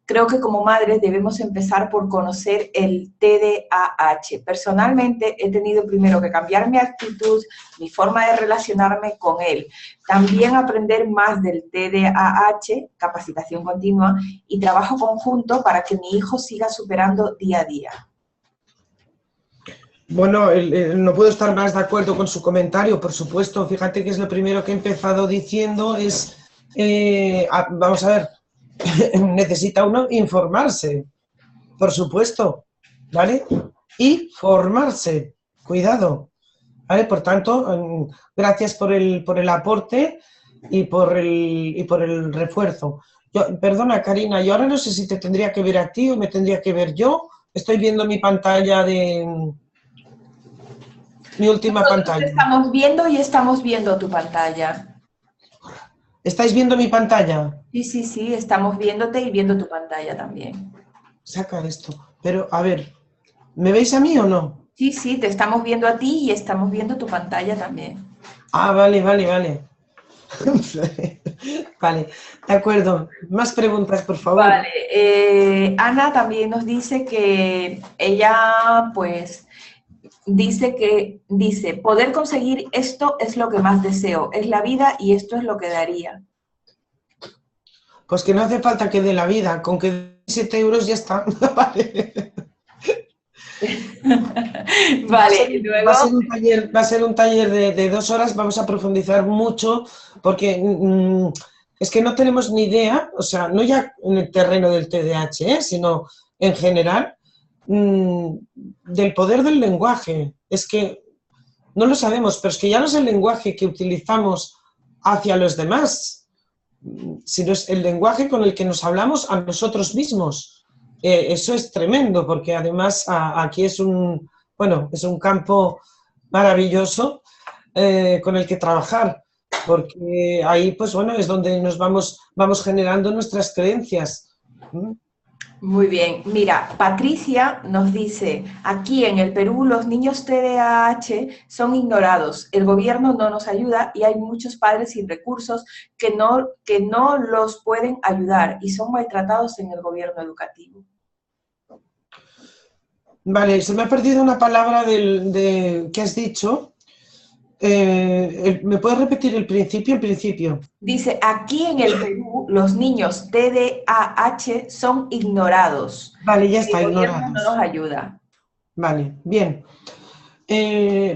creo que como madres debemos empezar por conocer el TDAH. Personalmente he tenido primero que cambiar mi actitud, mi forma de relacionarme con él. También aprender más del TDAH, capacitación continua, y trabajo conjunto para que mi hijo siga superando día a día. Bueno, no puedo estar más de acuerdo con su comentario, por supuesto. Fíjate que es lo primero que he empezado diciendo, es, vamos a ver, necesita uno informarse, por supuesto, ¿vale? Y formarse, cuidado, ¿vale? Por tanto, gracias por el aporte y por el refuerzo. Perdona, Karina, yo ahora no sé si te tendría que ver a ti o me tendría que ver yo. Estoy viendo mi pantalla mi última pantalla. Te estamos viendo y estamos viendo tu pantalla. ¿Estáis viendo mi pantalla? Sí, estamos viéndote y viendo tu pantalla también. Saca esto. Pero, a ver, ¿me veis a mí o no? Sí, te estamos viendo a ti y estamos viendo tu pantalla también. Ah, vale. Vale, de acuerdo. Más preguntas, por favor. Vale. Ana también nos dice que ella, pues, dice, poder conseguir esto es lo que más deseo, es la vida y esto es lo que daría. Pues que no hace falta que dé la vida, con que 7 euros ya está. Vale. Vale, luego... Va a ser un taller de 2 horas, vamos a profundizar mucho, porque es que no tenemos ni idea, o sea, no ya en el terreno del TDAH, sino en general, del poder del lenguaje. Es que no lo sabemos, pero es que ya no es el lenguaje que utilizamos hacia los demás, sino es el lenguaje con el que nos hablamos a nosotros mismos. Eso es tremendo, porque además aquí es un campo maravilloso con el que trabajar. porque ahí, pues bueno, es donde nos vamos generando nuestras creencias. ¿Mm? Muy bien. Mira, Patricia nos dice, aquí en el Perú los niños TDAH son ignorados, el gobierno no nos ayuda y hay muchos padres sin recursos que no los pueden ayudar y son maltratados en el gobierno educativo. Vale, se me ha perdido una palabra que has dicho. ¿Me puedes repetir el principio? El principio. Dice, aquí en el Perú los niños TDAH son ignorados. Vale, ya está, El gobierno no nos ignorados. ayuda. Vale, bien.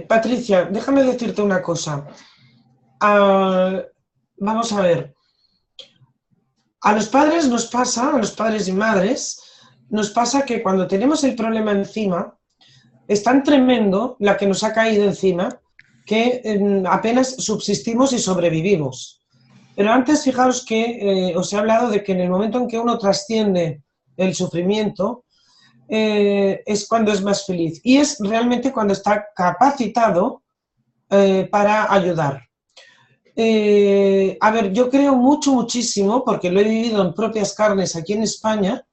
Patricia, déjame decirte una cosa. Vamos a ver. A los padres nos pasa, a los padres y madres, nos pasa que cuando tenemos el problema encima, es tan tremendo la que nos ha caído encima que apenas subsistimos y sobrevivimos. Pero antes, fijaos que os he hablado de que en el momento en que uno trasciende el sufrimiento, es cuando es más feliz. Y es realmente cuando está capacitado para ayudar. A ver, yo creo muchísimo, porque lo he vivido en propias carnes aquí en España,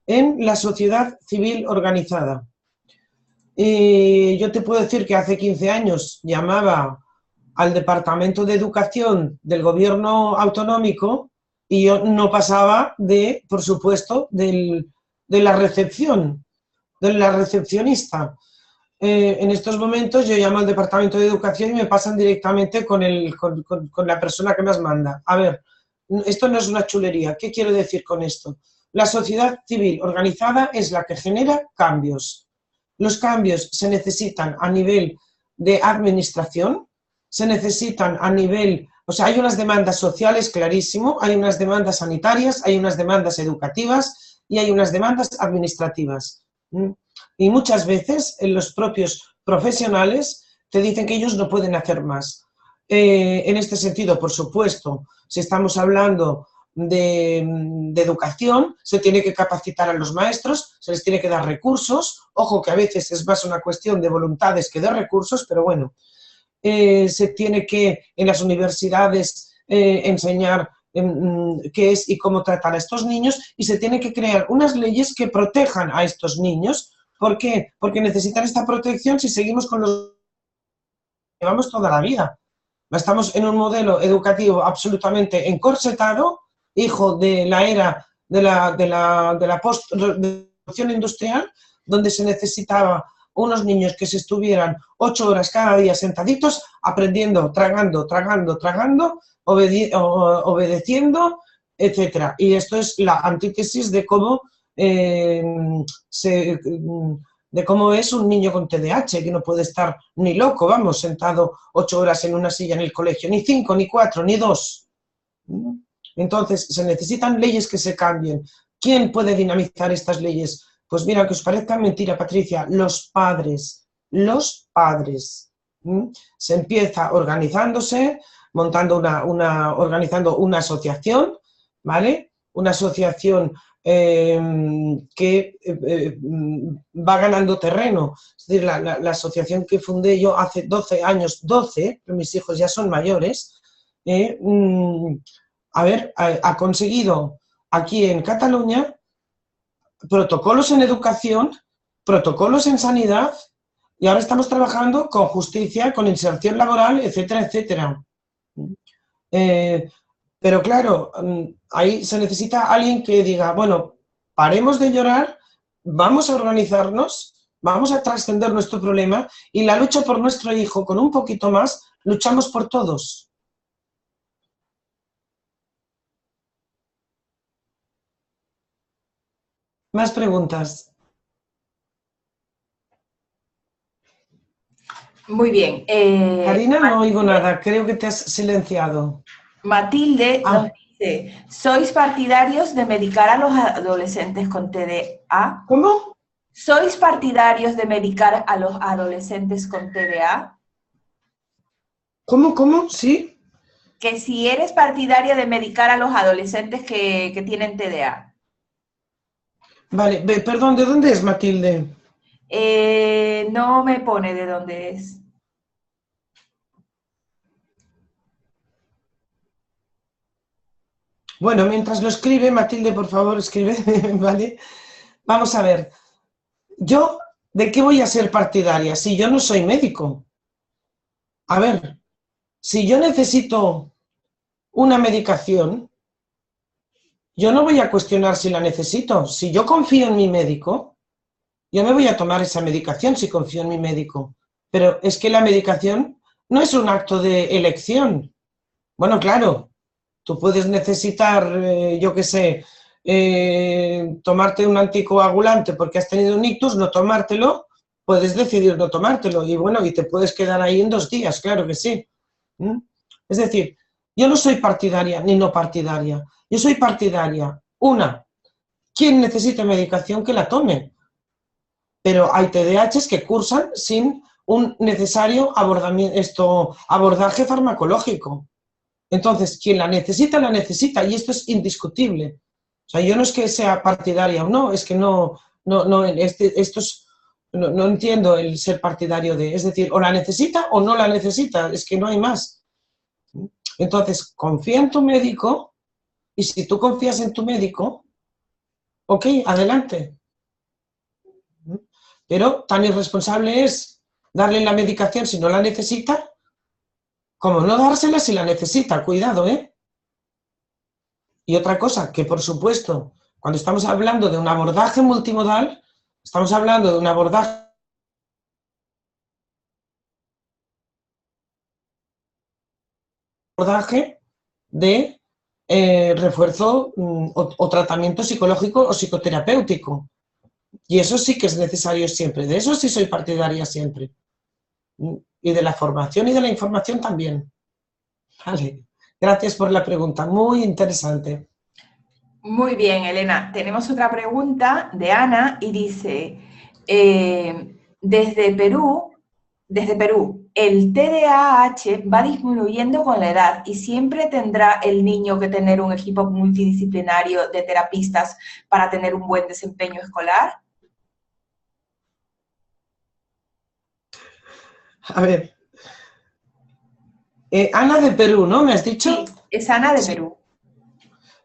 en la sociedad civil organizada. Yo te puedo decir que hace 15 años llamaba al Departamento de Educación del Gobierno Autonómico y yo no pasaba por supuesto, de la recepción, de la recepcionista. En estos momentos yo llamo al Departamento de Educación y me pasan directamente con la persona que más manda. A ver, esto no es una chulería. ¿Qué quiero decir con esto? La sociedad civil organizada es la que genera cambios. Los cambios se necesitan a nivel de administración, se necesitan a nivel, o sea, hay unas demandas sociales, clarísimo, hay unas demandas sanitarias, hay unas demandas educativas y hay unas demandas administrativas. Y muchas veces los propios profesionales te dicen que ellos no pueden hacer más. En este sentido, por supuesto, si estamos hablando de educación, se tiene que capacitar a los maestros, se les tiene que dar recursos, ojo que a veces es más una cuestión de voluntades que de recursos, pero bueno, se tiene que en las universidades enseñar qué es y cómo tratar a estos niños y se tiene que crear unas leyes que protejan a estos niños. ¿Por qué? Porque necesitan esta protección si seguimos con los que llevamos toda la vida. Estamos en un modelo educativo absolutamente encorsetado, hijo de la era de la post-revolución industrial, donde se necesitaba unos niños que se estuvieran 8 horas cada día sentaditos, aprendiendo, tragando, obedeciendo, etc. Y esto es la antítesis de cómo es un niño con TDAH, que no puede estar ni loco, vamos, sentado 8 horas en una silla en el colegio, ni 5, ni 4, ni 2. Entonces, se necesitan leyes que se cambien. ¿Quién puede dinamizar estas leyes? Pues mira, que os parezca mentira, Patricia, los padres. Se empieza organizándose, organizando una asociación, ¿vale? Una asociación que va ganando terreno. Es decir, la asociación que fundé yo hace 12 años, pero mis hijos ya son mayores, ha conseguido aquí en Cataluña protocolos en educación, protocolos en sanidad, y ahora estamos trabajando con justicia, con inserción laboral, etcétera, etcétera. Pero claro, ahí se necesita alguien que diga, bueno, paremos de llorar, vamos a organizarnos, vamos a trascender nuestro problema y la lucha por nuestro hijo, con un poquito más, luchamos por todos. Más preguntas. Muy bien. Karina, no oigo nada, creo que te has silenciado. Matilde nos dice, ¿sois partidarios de medicar a los adolescentes con TDA? ¿Cómo? ¿Sois partidarios de medicar a los adolescentes con TDA? ¿Cómo? ¿Sí? Que si eres partidaria de medicar a los adolescentes que tienen TDA. Vale, perdón, ¿de dónde es Matilde? No me pone de dónde es. Bueno, mientras lo escribe, Matilde, por favor, escribe, ¿vale? Vamos a ver, yo, ¿de qué voy a ser partidaria si yo no soy médico? A ver, si yo necesito una medicación, yo no voy a cuestionar si la necesito. Si yo confío en mi médico, yo me voy a tomar esa medicación si confío en mi médico. Pero es que la medicación no es un acto de elección. Bueno, claro, tú puedes necesitar, yo qué sé, tomarte un anticoagulante porque has tenido un ictus, no tomártelo, puedes decidir no tomártelo y bueno, y te puedes quedar ahí en 2 días, claro que sí. ¿Mm? Es decir, yo no soy partidaria ni no partidaria, yo soy partidaria, una, quien necesite medicación que la tome, pero hay TDAHs que cursan sin un necesario abordaje farmacológico. Entonces, quien la necesita, y esto es indiscutible. O sea, yo no es que sea partidaria o no, es que no entiendo el ser partidario de, es decir, o la necesita o no la necesita, es que no hay más. Entonces, confía en tu médico, y si tú confías en tu médico, ok, adelante. Pero tan irresponsable es darle la medicación si no la necesita, como no dársela si la necesita, cuidado, ¿eh? Y otra cosa, que por supuesto, cuando estamos hablando de un abordaje multimodal, estamos hablando de un abordaje de refuerzo o tratamiento psicológico o psicoterapéutico. Y eso sí que es necesario siempre, de eso sí soy partidaria siempre. Y de la formación y de la información también. Vale. Gracias por la pregunta, muy interesante. Muy bien, Elena. Tenemos otra pregunta de Ana y dice, desde Perú, el TDAH va disminuyendo con la edad y siempre tendrá el niño que tener un equipo multidisciplinario de terapistas para tener un buen desempeño escolar. A ver, Ana de Perú, ¿no? ¿Me has dicho? Sí, es Ana de Sí. Perú.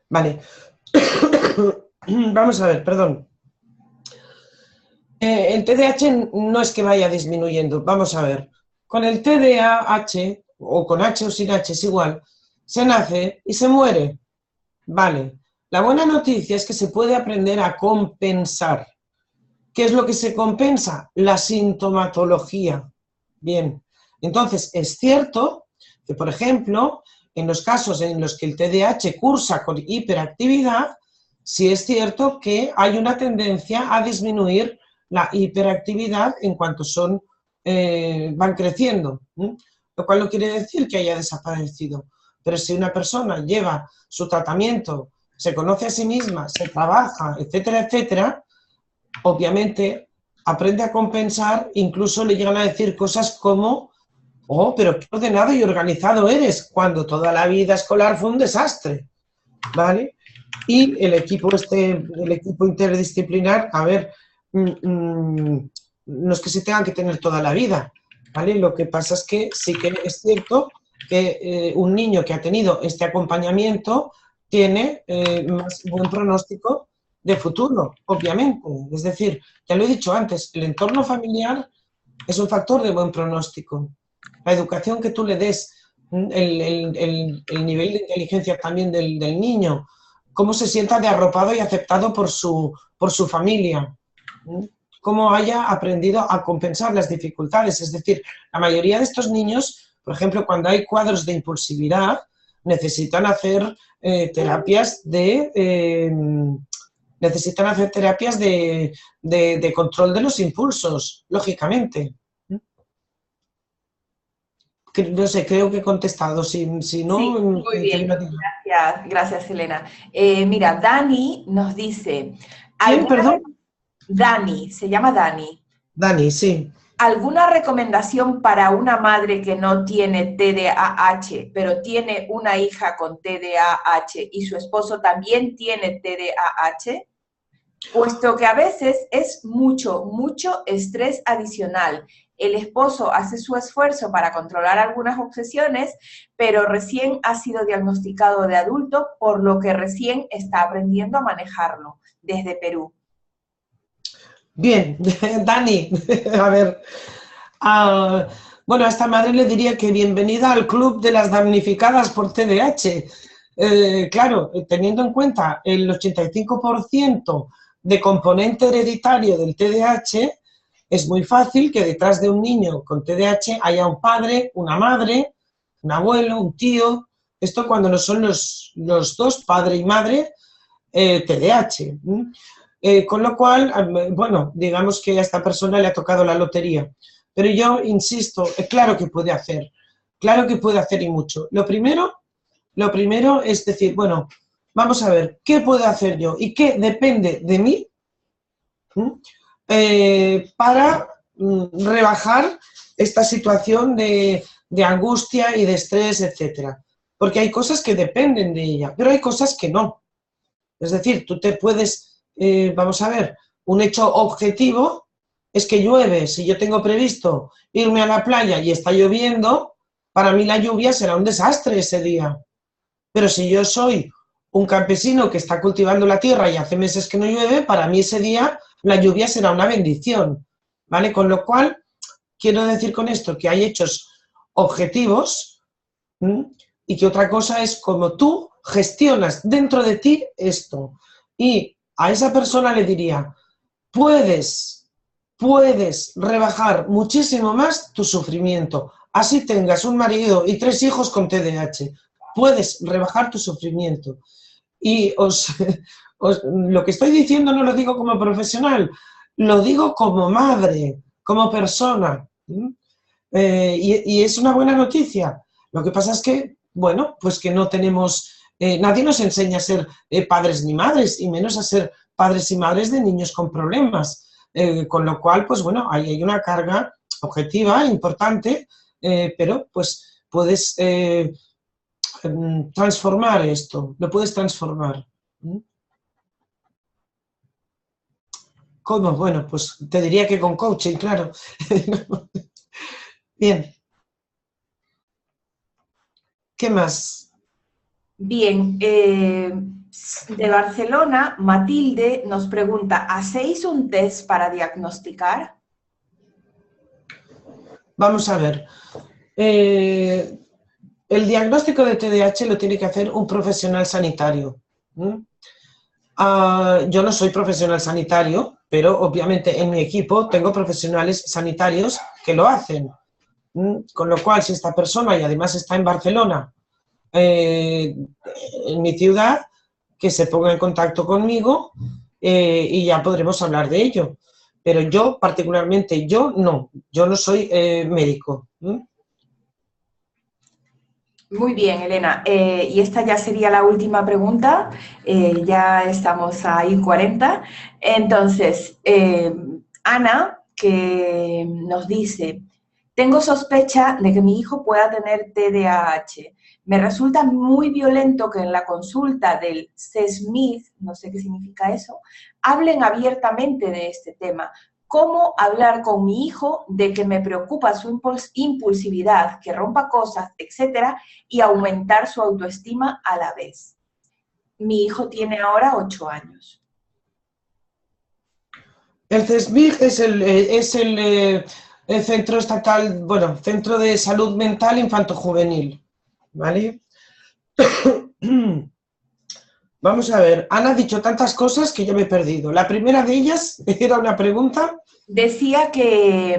Vale. Vamos a ver, perdón. El TDAH no es que vaya disminuyendo, vamos a ver. Con el TDAH, o con H o sin H, es igual, se nace y se muere. Vale. La buena noticia es que se puede aprender a compensar. ¿Qué es lo que se compensa? La sintomatología. Bien. Entonces, es cierto que, por ejemplo, en los casos en los que el TDAH cursa con hiperactividad, sí es cierto que hay una tendencia a disminuir la hiperactividad en cuanto van creciendo, ¿sí? Lo cual no quiere decir que haya desaparecido. Pero si una persona lleva su tratamiento, se conoce a sí misma, se trabaja, etcétera, etcétera, obviamente aprende a compensar, incluso le llegan a decir cosas como, oh, pero qué ordenado y organizado eres, cuando toda la vida escolar fue un desastre, ¿vale? Y el equipo interdisciplinar, a ver, no es que se tengan que tener toda la vida, ¿vale? Lo que pasa es que sí que es cierto que un niño que ha tenido este acompañamiento tiene más buen pronóstico de futuro, obviamente. Es decir, ya lo he dicho antes, el entorno familiar es un factor de buen pronóstico. La educación que tú le des, el nivel de inteligencia también del niño, cómo se sienta de arropado y aceptado por su familia, cómo haya aprendido a compensar las dificultades. Es decir, la mayoría de estos niños, por ejemplo, cuando hay cuadros de impulsividad, necesitan hacer terapias de control de los impulsos, lógicamente. No sé, creo que he contestado. Si no, Sí, muy te bien. digo a ti. Gracias, Elena. Mira, Dani nos dice, ¿Quién, perdón? Dani, se llama Dani. Dani, sí. ¿Alguna recomendación para una madre que no tiene TDAH, pero tiene una hija con TDAH y su esposo también tiene TDAH? puesto que a veces es mucho estrés adicional. El esposo hace su esfuerzo para controlar algunas obsesiones, pero recién ha sido diagnosticado de adulto, por lo que recién está aprendiendo a manejarlo desde Perú. Bien, Dani, a ver, bueno, a esta madre le diría que bienvenida al club de las damnificadas por TDAH. Claro, teniendo en cuenta el 85% de componente hereditario del TDAH, es muy fácil que detrás de un niño con TDAH haya un padre, una madre, un abuelo, un tío. Esto cuando no son los dos, padre y madre, TDAH. Con lo cual, bueno, digamos que a esta persona le ha tocado la lotería. Pero yo insisto, claro que puede hacer y mucho. Lo primero es decir, bueno, vamos a ver, ¿qué puedo hacer yo? ¿Y qué depende de mí para rebajar esta situación de angustia y de estrés, etcétera? Porque hay cosas que dependen de ella, pero hay cosas que no. Es decir, tú te puedes, vamos a ver, un hecho objetivo es que llueve. Si yo tengo previsto irme a la playa y está lloviendo, para mí la lluvia será un desastre ese día. Pero si yo soy un campesino que está cultivando la tierra y hace meses que no llueve, para mí ese día la lluvia será una bendición, ¿vale? Con lo cual, quiero decir con esto que hay hechos objetivos, y que otra cosa es cómo tú gestionas dentro de ti esto. Y a esa persona le diría, puedes rebajar muchísimo más tu sufrimiento. Así tengas un marido y 3 hijos con TDAH. Puedes rebajar tu sufrimiento. Y lo que estoy diciendo no lo digo como profesional, lo digo como madre, como persona. Y es una buena noticia. Lo que pasa es que, bueno, pues que no tenemos, nadie nos enseña a ser padres ni madres, y menos a ser padres y madres de niños con problemas. Con lo cual, pues bueno, ahí hay una carga objetiva importante, pero pues puedes transformar esto, lo puedes transformar. ¿Cómo? Bueno, pues te diría que con coaching, claro. Bien. ¿Qué más? Bien, de Barcelona, Matilde nos pregunta, ¿hacéis un test para diagnosticar? Vamos a ver. El diagnóstico de TDAH lo tiene que hacer un profesional sanitario. Yo no soy profesional sanitario, pero obviamente en mi equipo tengo profesionales sanitarios que lo hacen. Con lo cual, si esta persona, y además está en Barcelona, en mi ciudad, que se ponga en contacto conmigo, y ya podremos hablar de ello. Pero yo, particularmente, yo no soy médico. Muy bien, Elena. Y esta ya sería la última pregunta. Ya estamos ahí 40. Entonces, Ana, que nos dice, tengo sospecha de que mi hijo pueda tener TDAH. Me resulta muy violento que en la consulta del CSMID, no sé qué significa eso, hablen abiertamente de este tema. ¿Cómo hablar con mi hijo de que me preocupa su impulsividad, que rompa cosas, etcétera, y aumentar su autoestima a la vez? Mi hijo tiene ahora 8 años. El CESMIG es el Centro Estatal, bueno, Centro de Salud Mental Infanto-Juvenil, ¿vale? Vamos a ver, Ana ha dicho tantas cosas que yo me he perdido. La primera de ellas era una pregunta. Decía que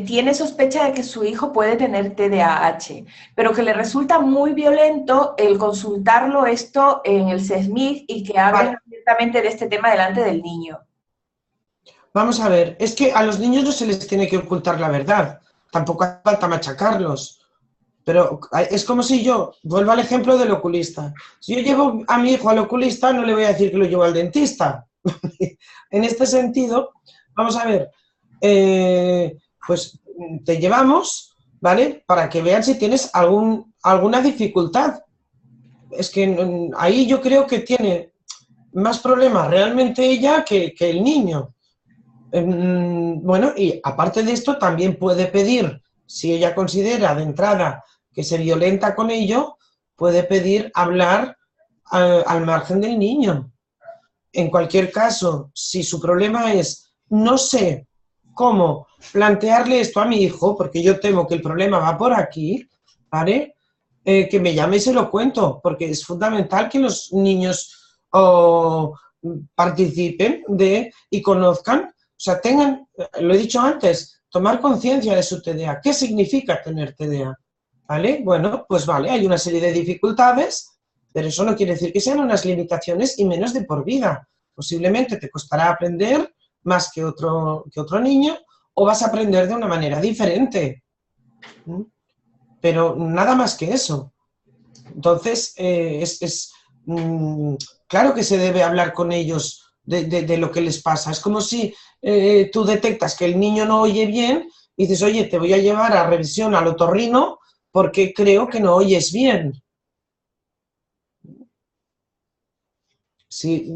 tiene sospecha de que su hijo puede tener TDAH, pero que le resulta muy violento el consultarlo esto en el CESMIG y que hablen abiertamente de este tema delante del niño. Vamos a ver, es que a los niños no se les tiene que ocultar la verdad, tampoco hace falta machacarlos. Pero es como si yo, vuelvo al ejemplo del oculista, si yo llevo a mi hijo al oculista, no le voy a decir que lo llevo al dentista. En este sentido, vamos a ver, pues te llevamos, ¿vale? Para que vean si tienes alguna dificultad. Es que ahí yo creo que tiene, más problemas realmente ella que el niño. Bueno, y aparte de esto también puede pedir, si ella considera de entrada que se violenta con ello, puede pedir hablar al margen del niño. En cualquier caso, si su problema es no sé cómo plantearle esto a mi hijo, porque yo temo que el problema va por aquí, ¿vale? Que me llame y se lo cuento, porque es fundamental que los niños participen y conozcan, o sea, tengan, lo he dicho antes, tomar conciencia de su TDA. ¿Qué significa tener TDA? ¿Vale? Bueno, pues vale, hay una serie de dificultades, pero eso no quiere decir que sean unas limitaciones y menos de por vida. Posiblemente te costará aprender más que otro niño o vas a aprender de una manera diferente. Pero nada más que eso. Entonces, claro que se debe hablar con ellos de lo que les pasa. Es como si tú detectas que el niño no oye bien y dices, oye, te voy a llevar a revisión al otorrino porque creo que no oyes bien. Si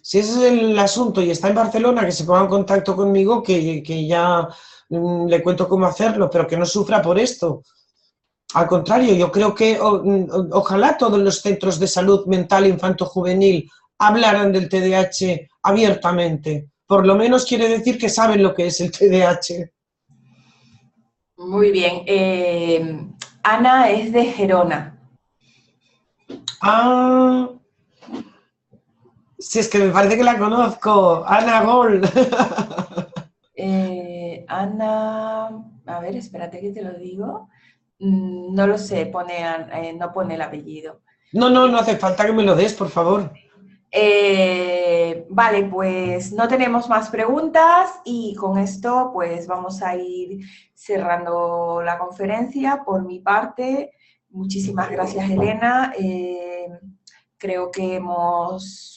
ese es el asunto y está en Barcelona, que se ponga en contacto conmigo, que ya le cuento cómo hacerlo, pero que no sufra por esto. Al contrario, yo creo que ojalá todos los centros de salud mental infanto-juvenil hablaran del TDAH abiertamente. Por lo menos quiere decir que saben lo que es el TDAH. Muy bien. Ana es de Gerona. Ah, si es que me parece que la conozco. Ana Gol. Ana, a ver, espérate que te lo digo. No lo sé, no pone el apellido. No hace falta que me lo des, por favor. Vale, pues no tenemos más preguntas y con esto pues vamos a ir cerrando la conferencia. Por mi parte, muchísimas gracias, Elena. Creo que hemos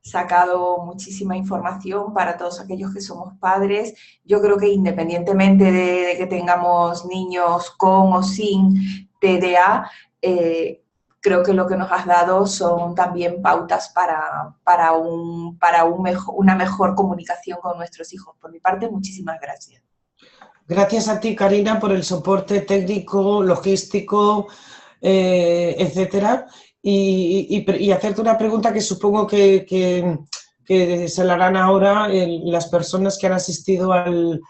sacado muchísima información para todos aquellos que somos padres. Yo creo que independientemente de que tengamos niños con o sin TDA, creo que lo que nos has dado son también pautas para una mejor comunicación con nuestros hijos. Por mi parte, muchísimas gracias. Gracias a ti, Karina, por el soporte técnico, logístico, etcétera. Y hacerte una pregunta que supongo que se la harán ahora las personas que han asistido al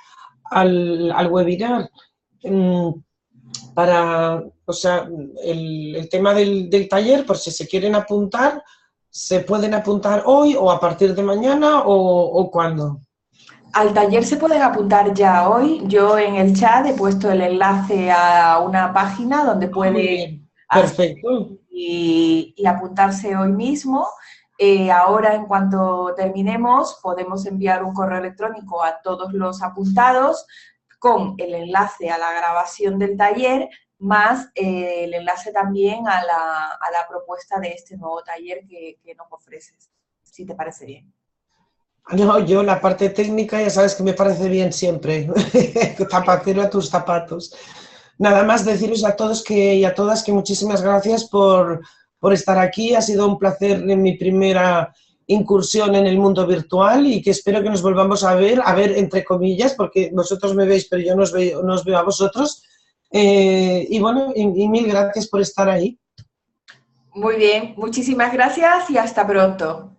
webinar. O sea, el tema del taller, por si se quieren apuntar, ¿se pueden apuntar hoy o a partir de mañana o cuándo? Al taller se pueden apuntar ya hoy. Yo en el chat he puesto el enlace a una página donde pueden perfecto. Y apuntarse hoy mismo. Ahora, en cuanto terminemos, podemos enviar un correo electrónico a todos los apuntados con el enlace a la grabación del taller, más el enlace también a la propuesta de este nuevo taller que nos ofreces, si te parece bien. No, yo la parte técnica ya sabes que me parece bien siempre. Zapatero a tus zapatos. Nada más deciros a todos y a todas que muchísimas gracias por estar aquí. Ha sido un placer en mi primera incursión en el mundo virtual y que espero que nos volvamos a ver entre comillas, porque vosotros me veis, pero yo no os veo a vosotros. Y bueno, y mil gracias por estar ahí. Muy bien, muchísimas gracias y hasta pronto.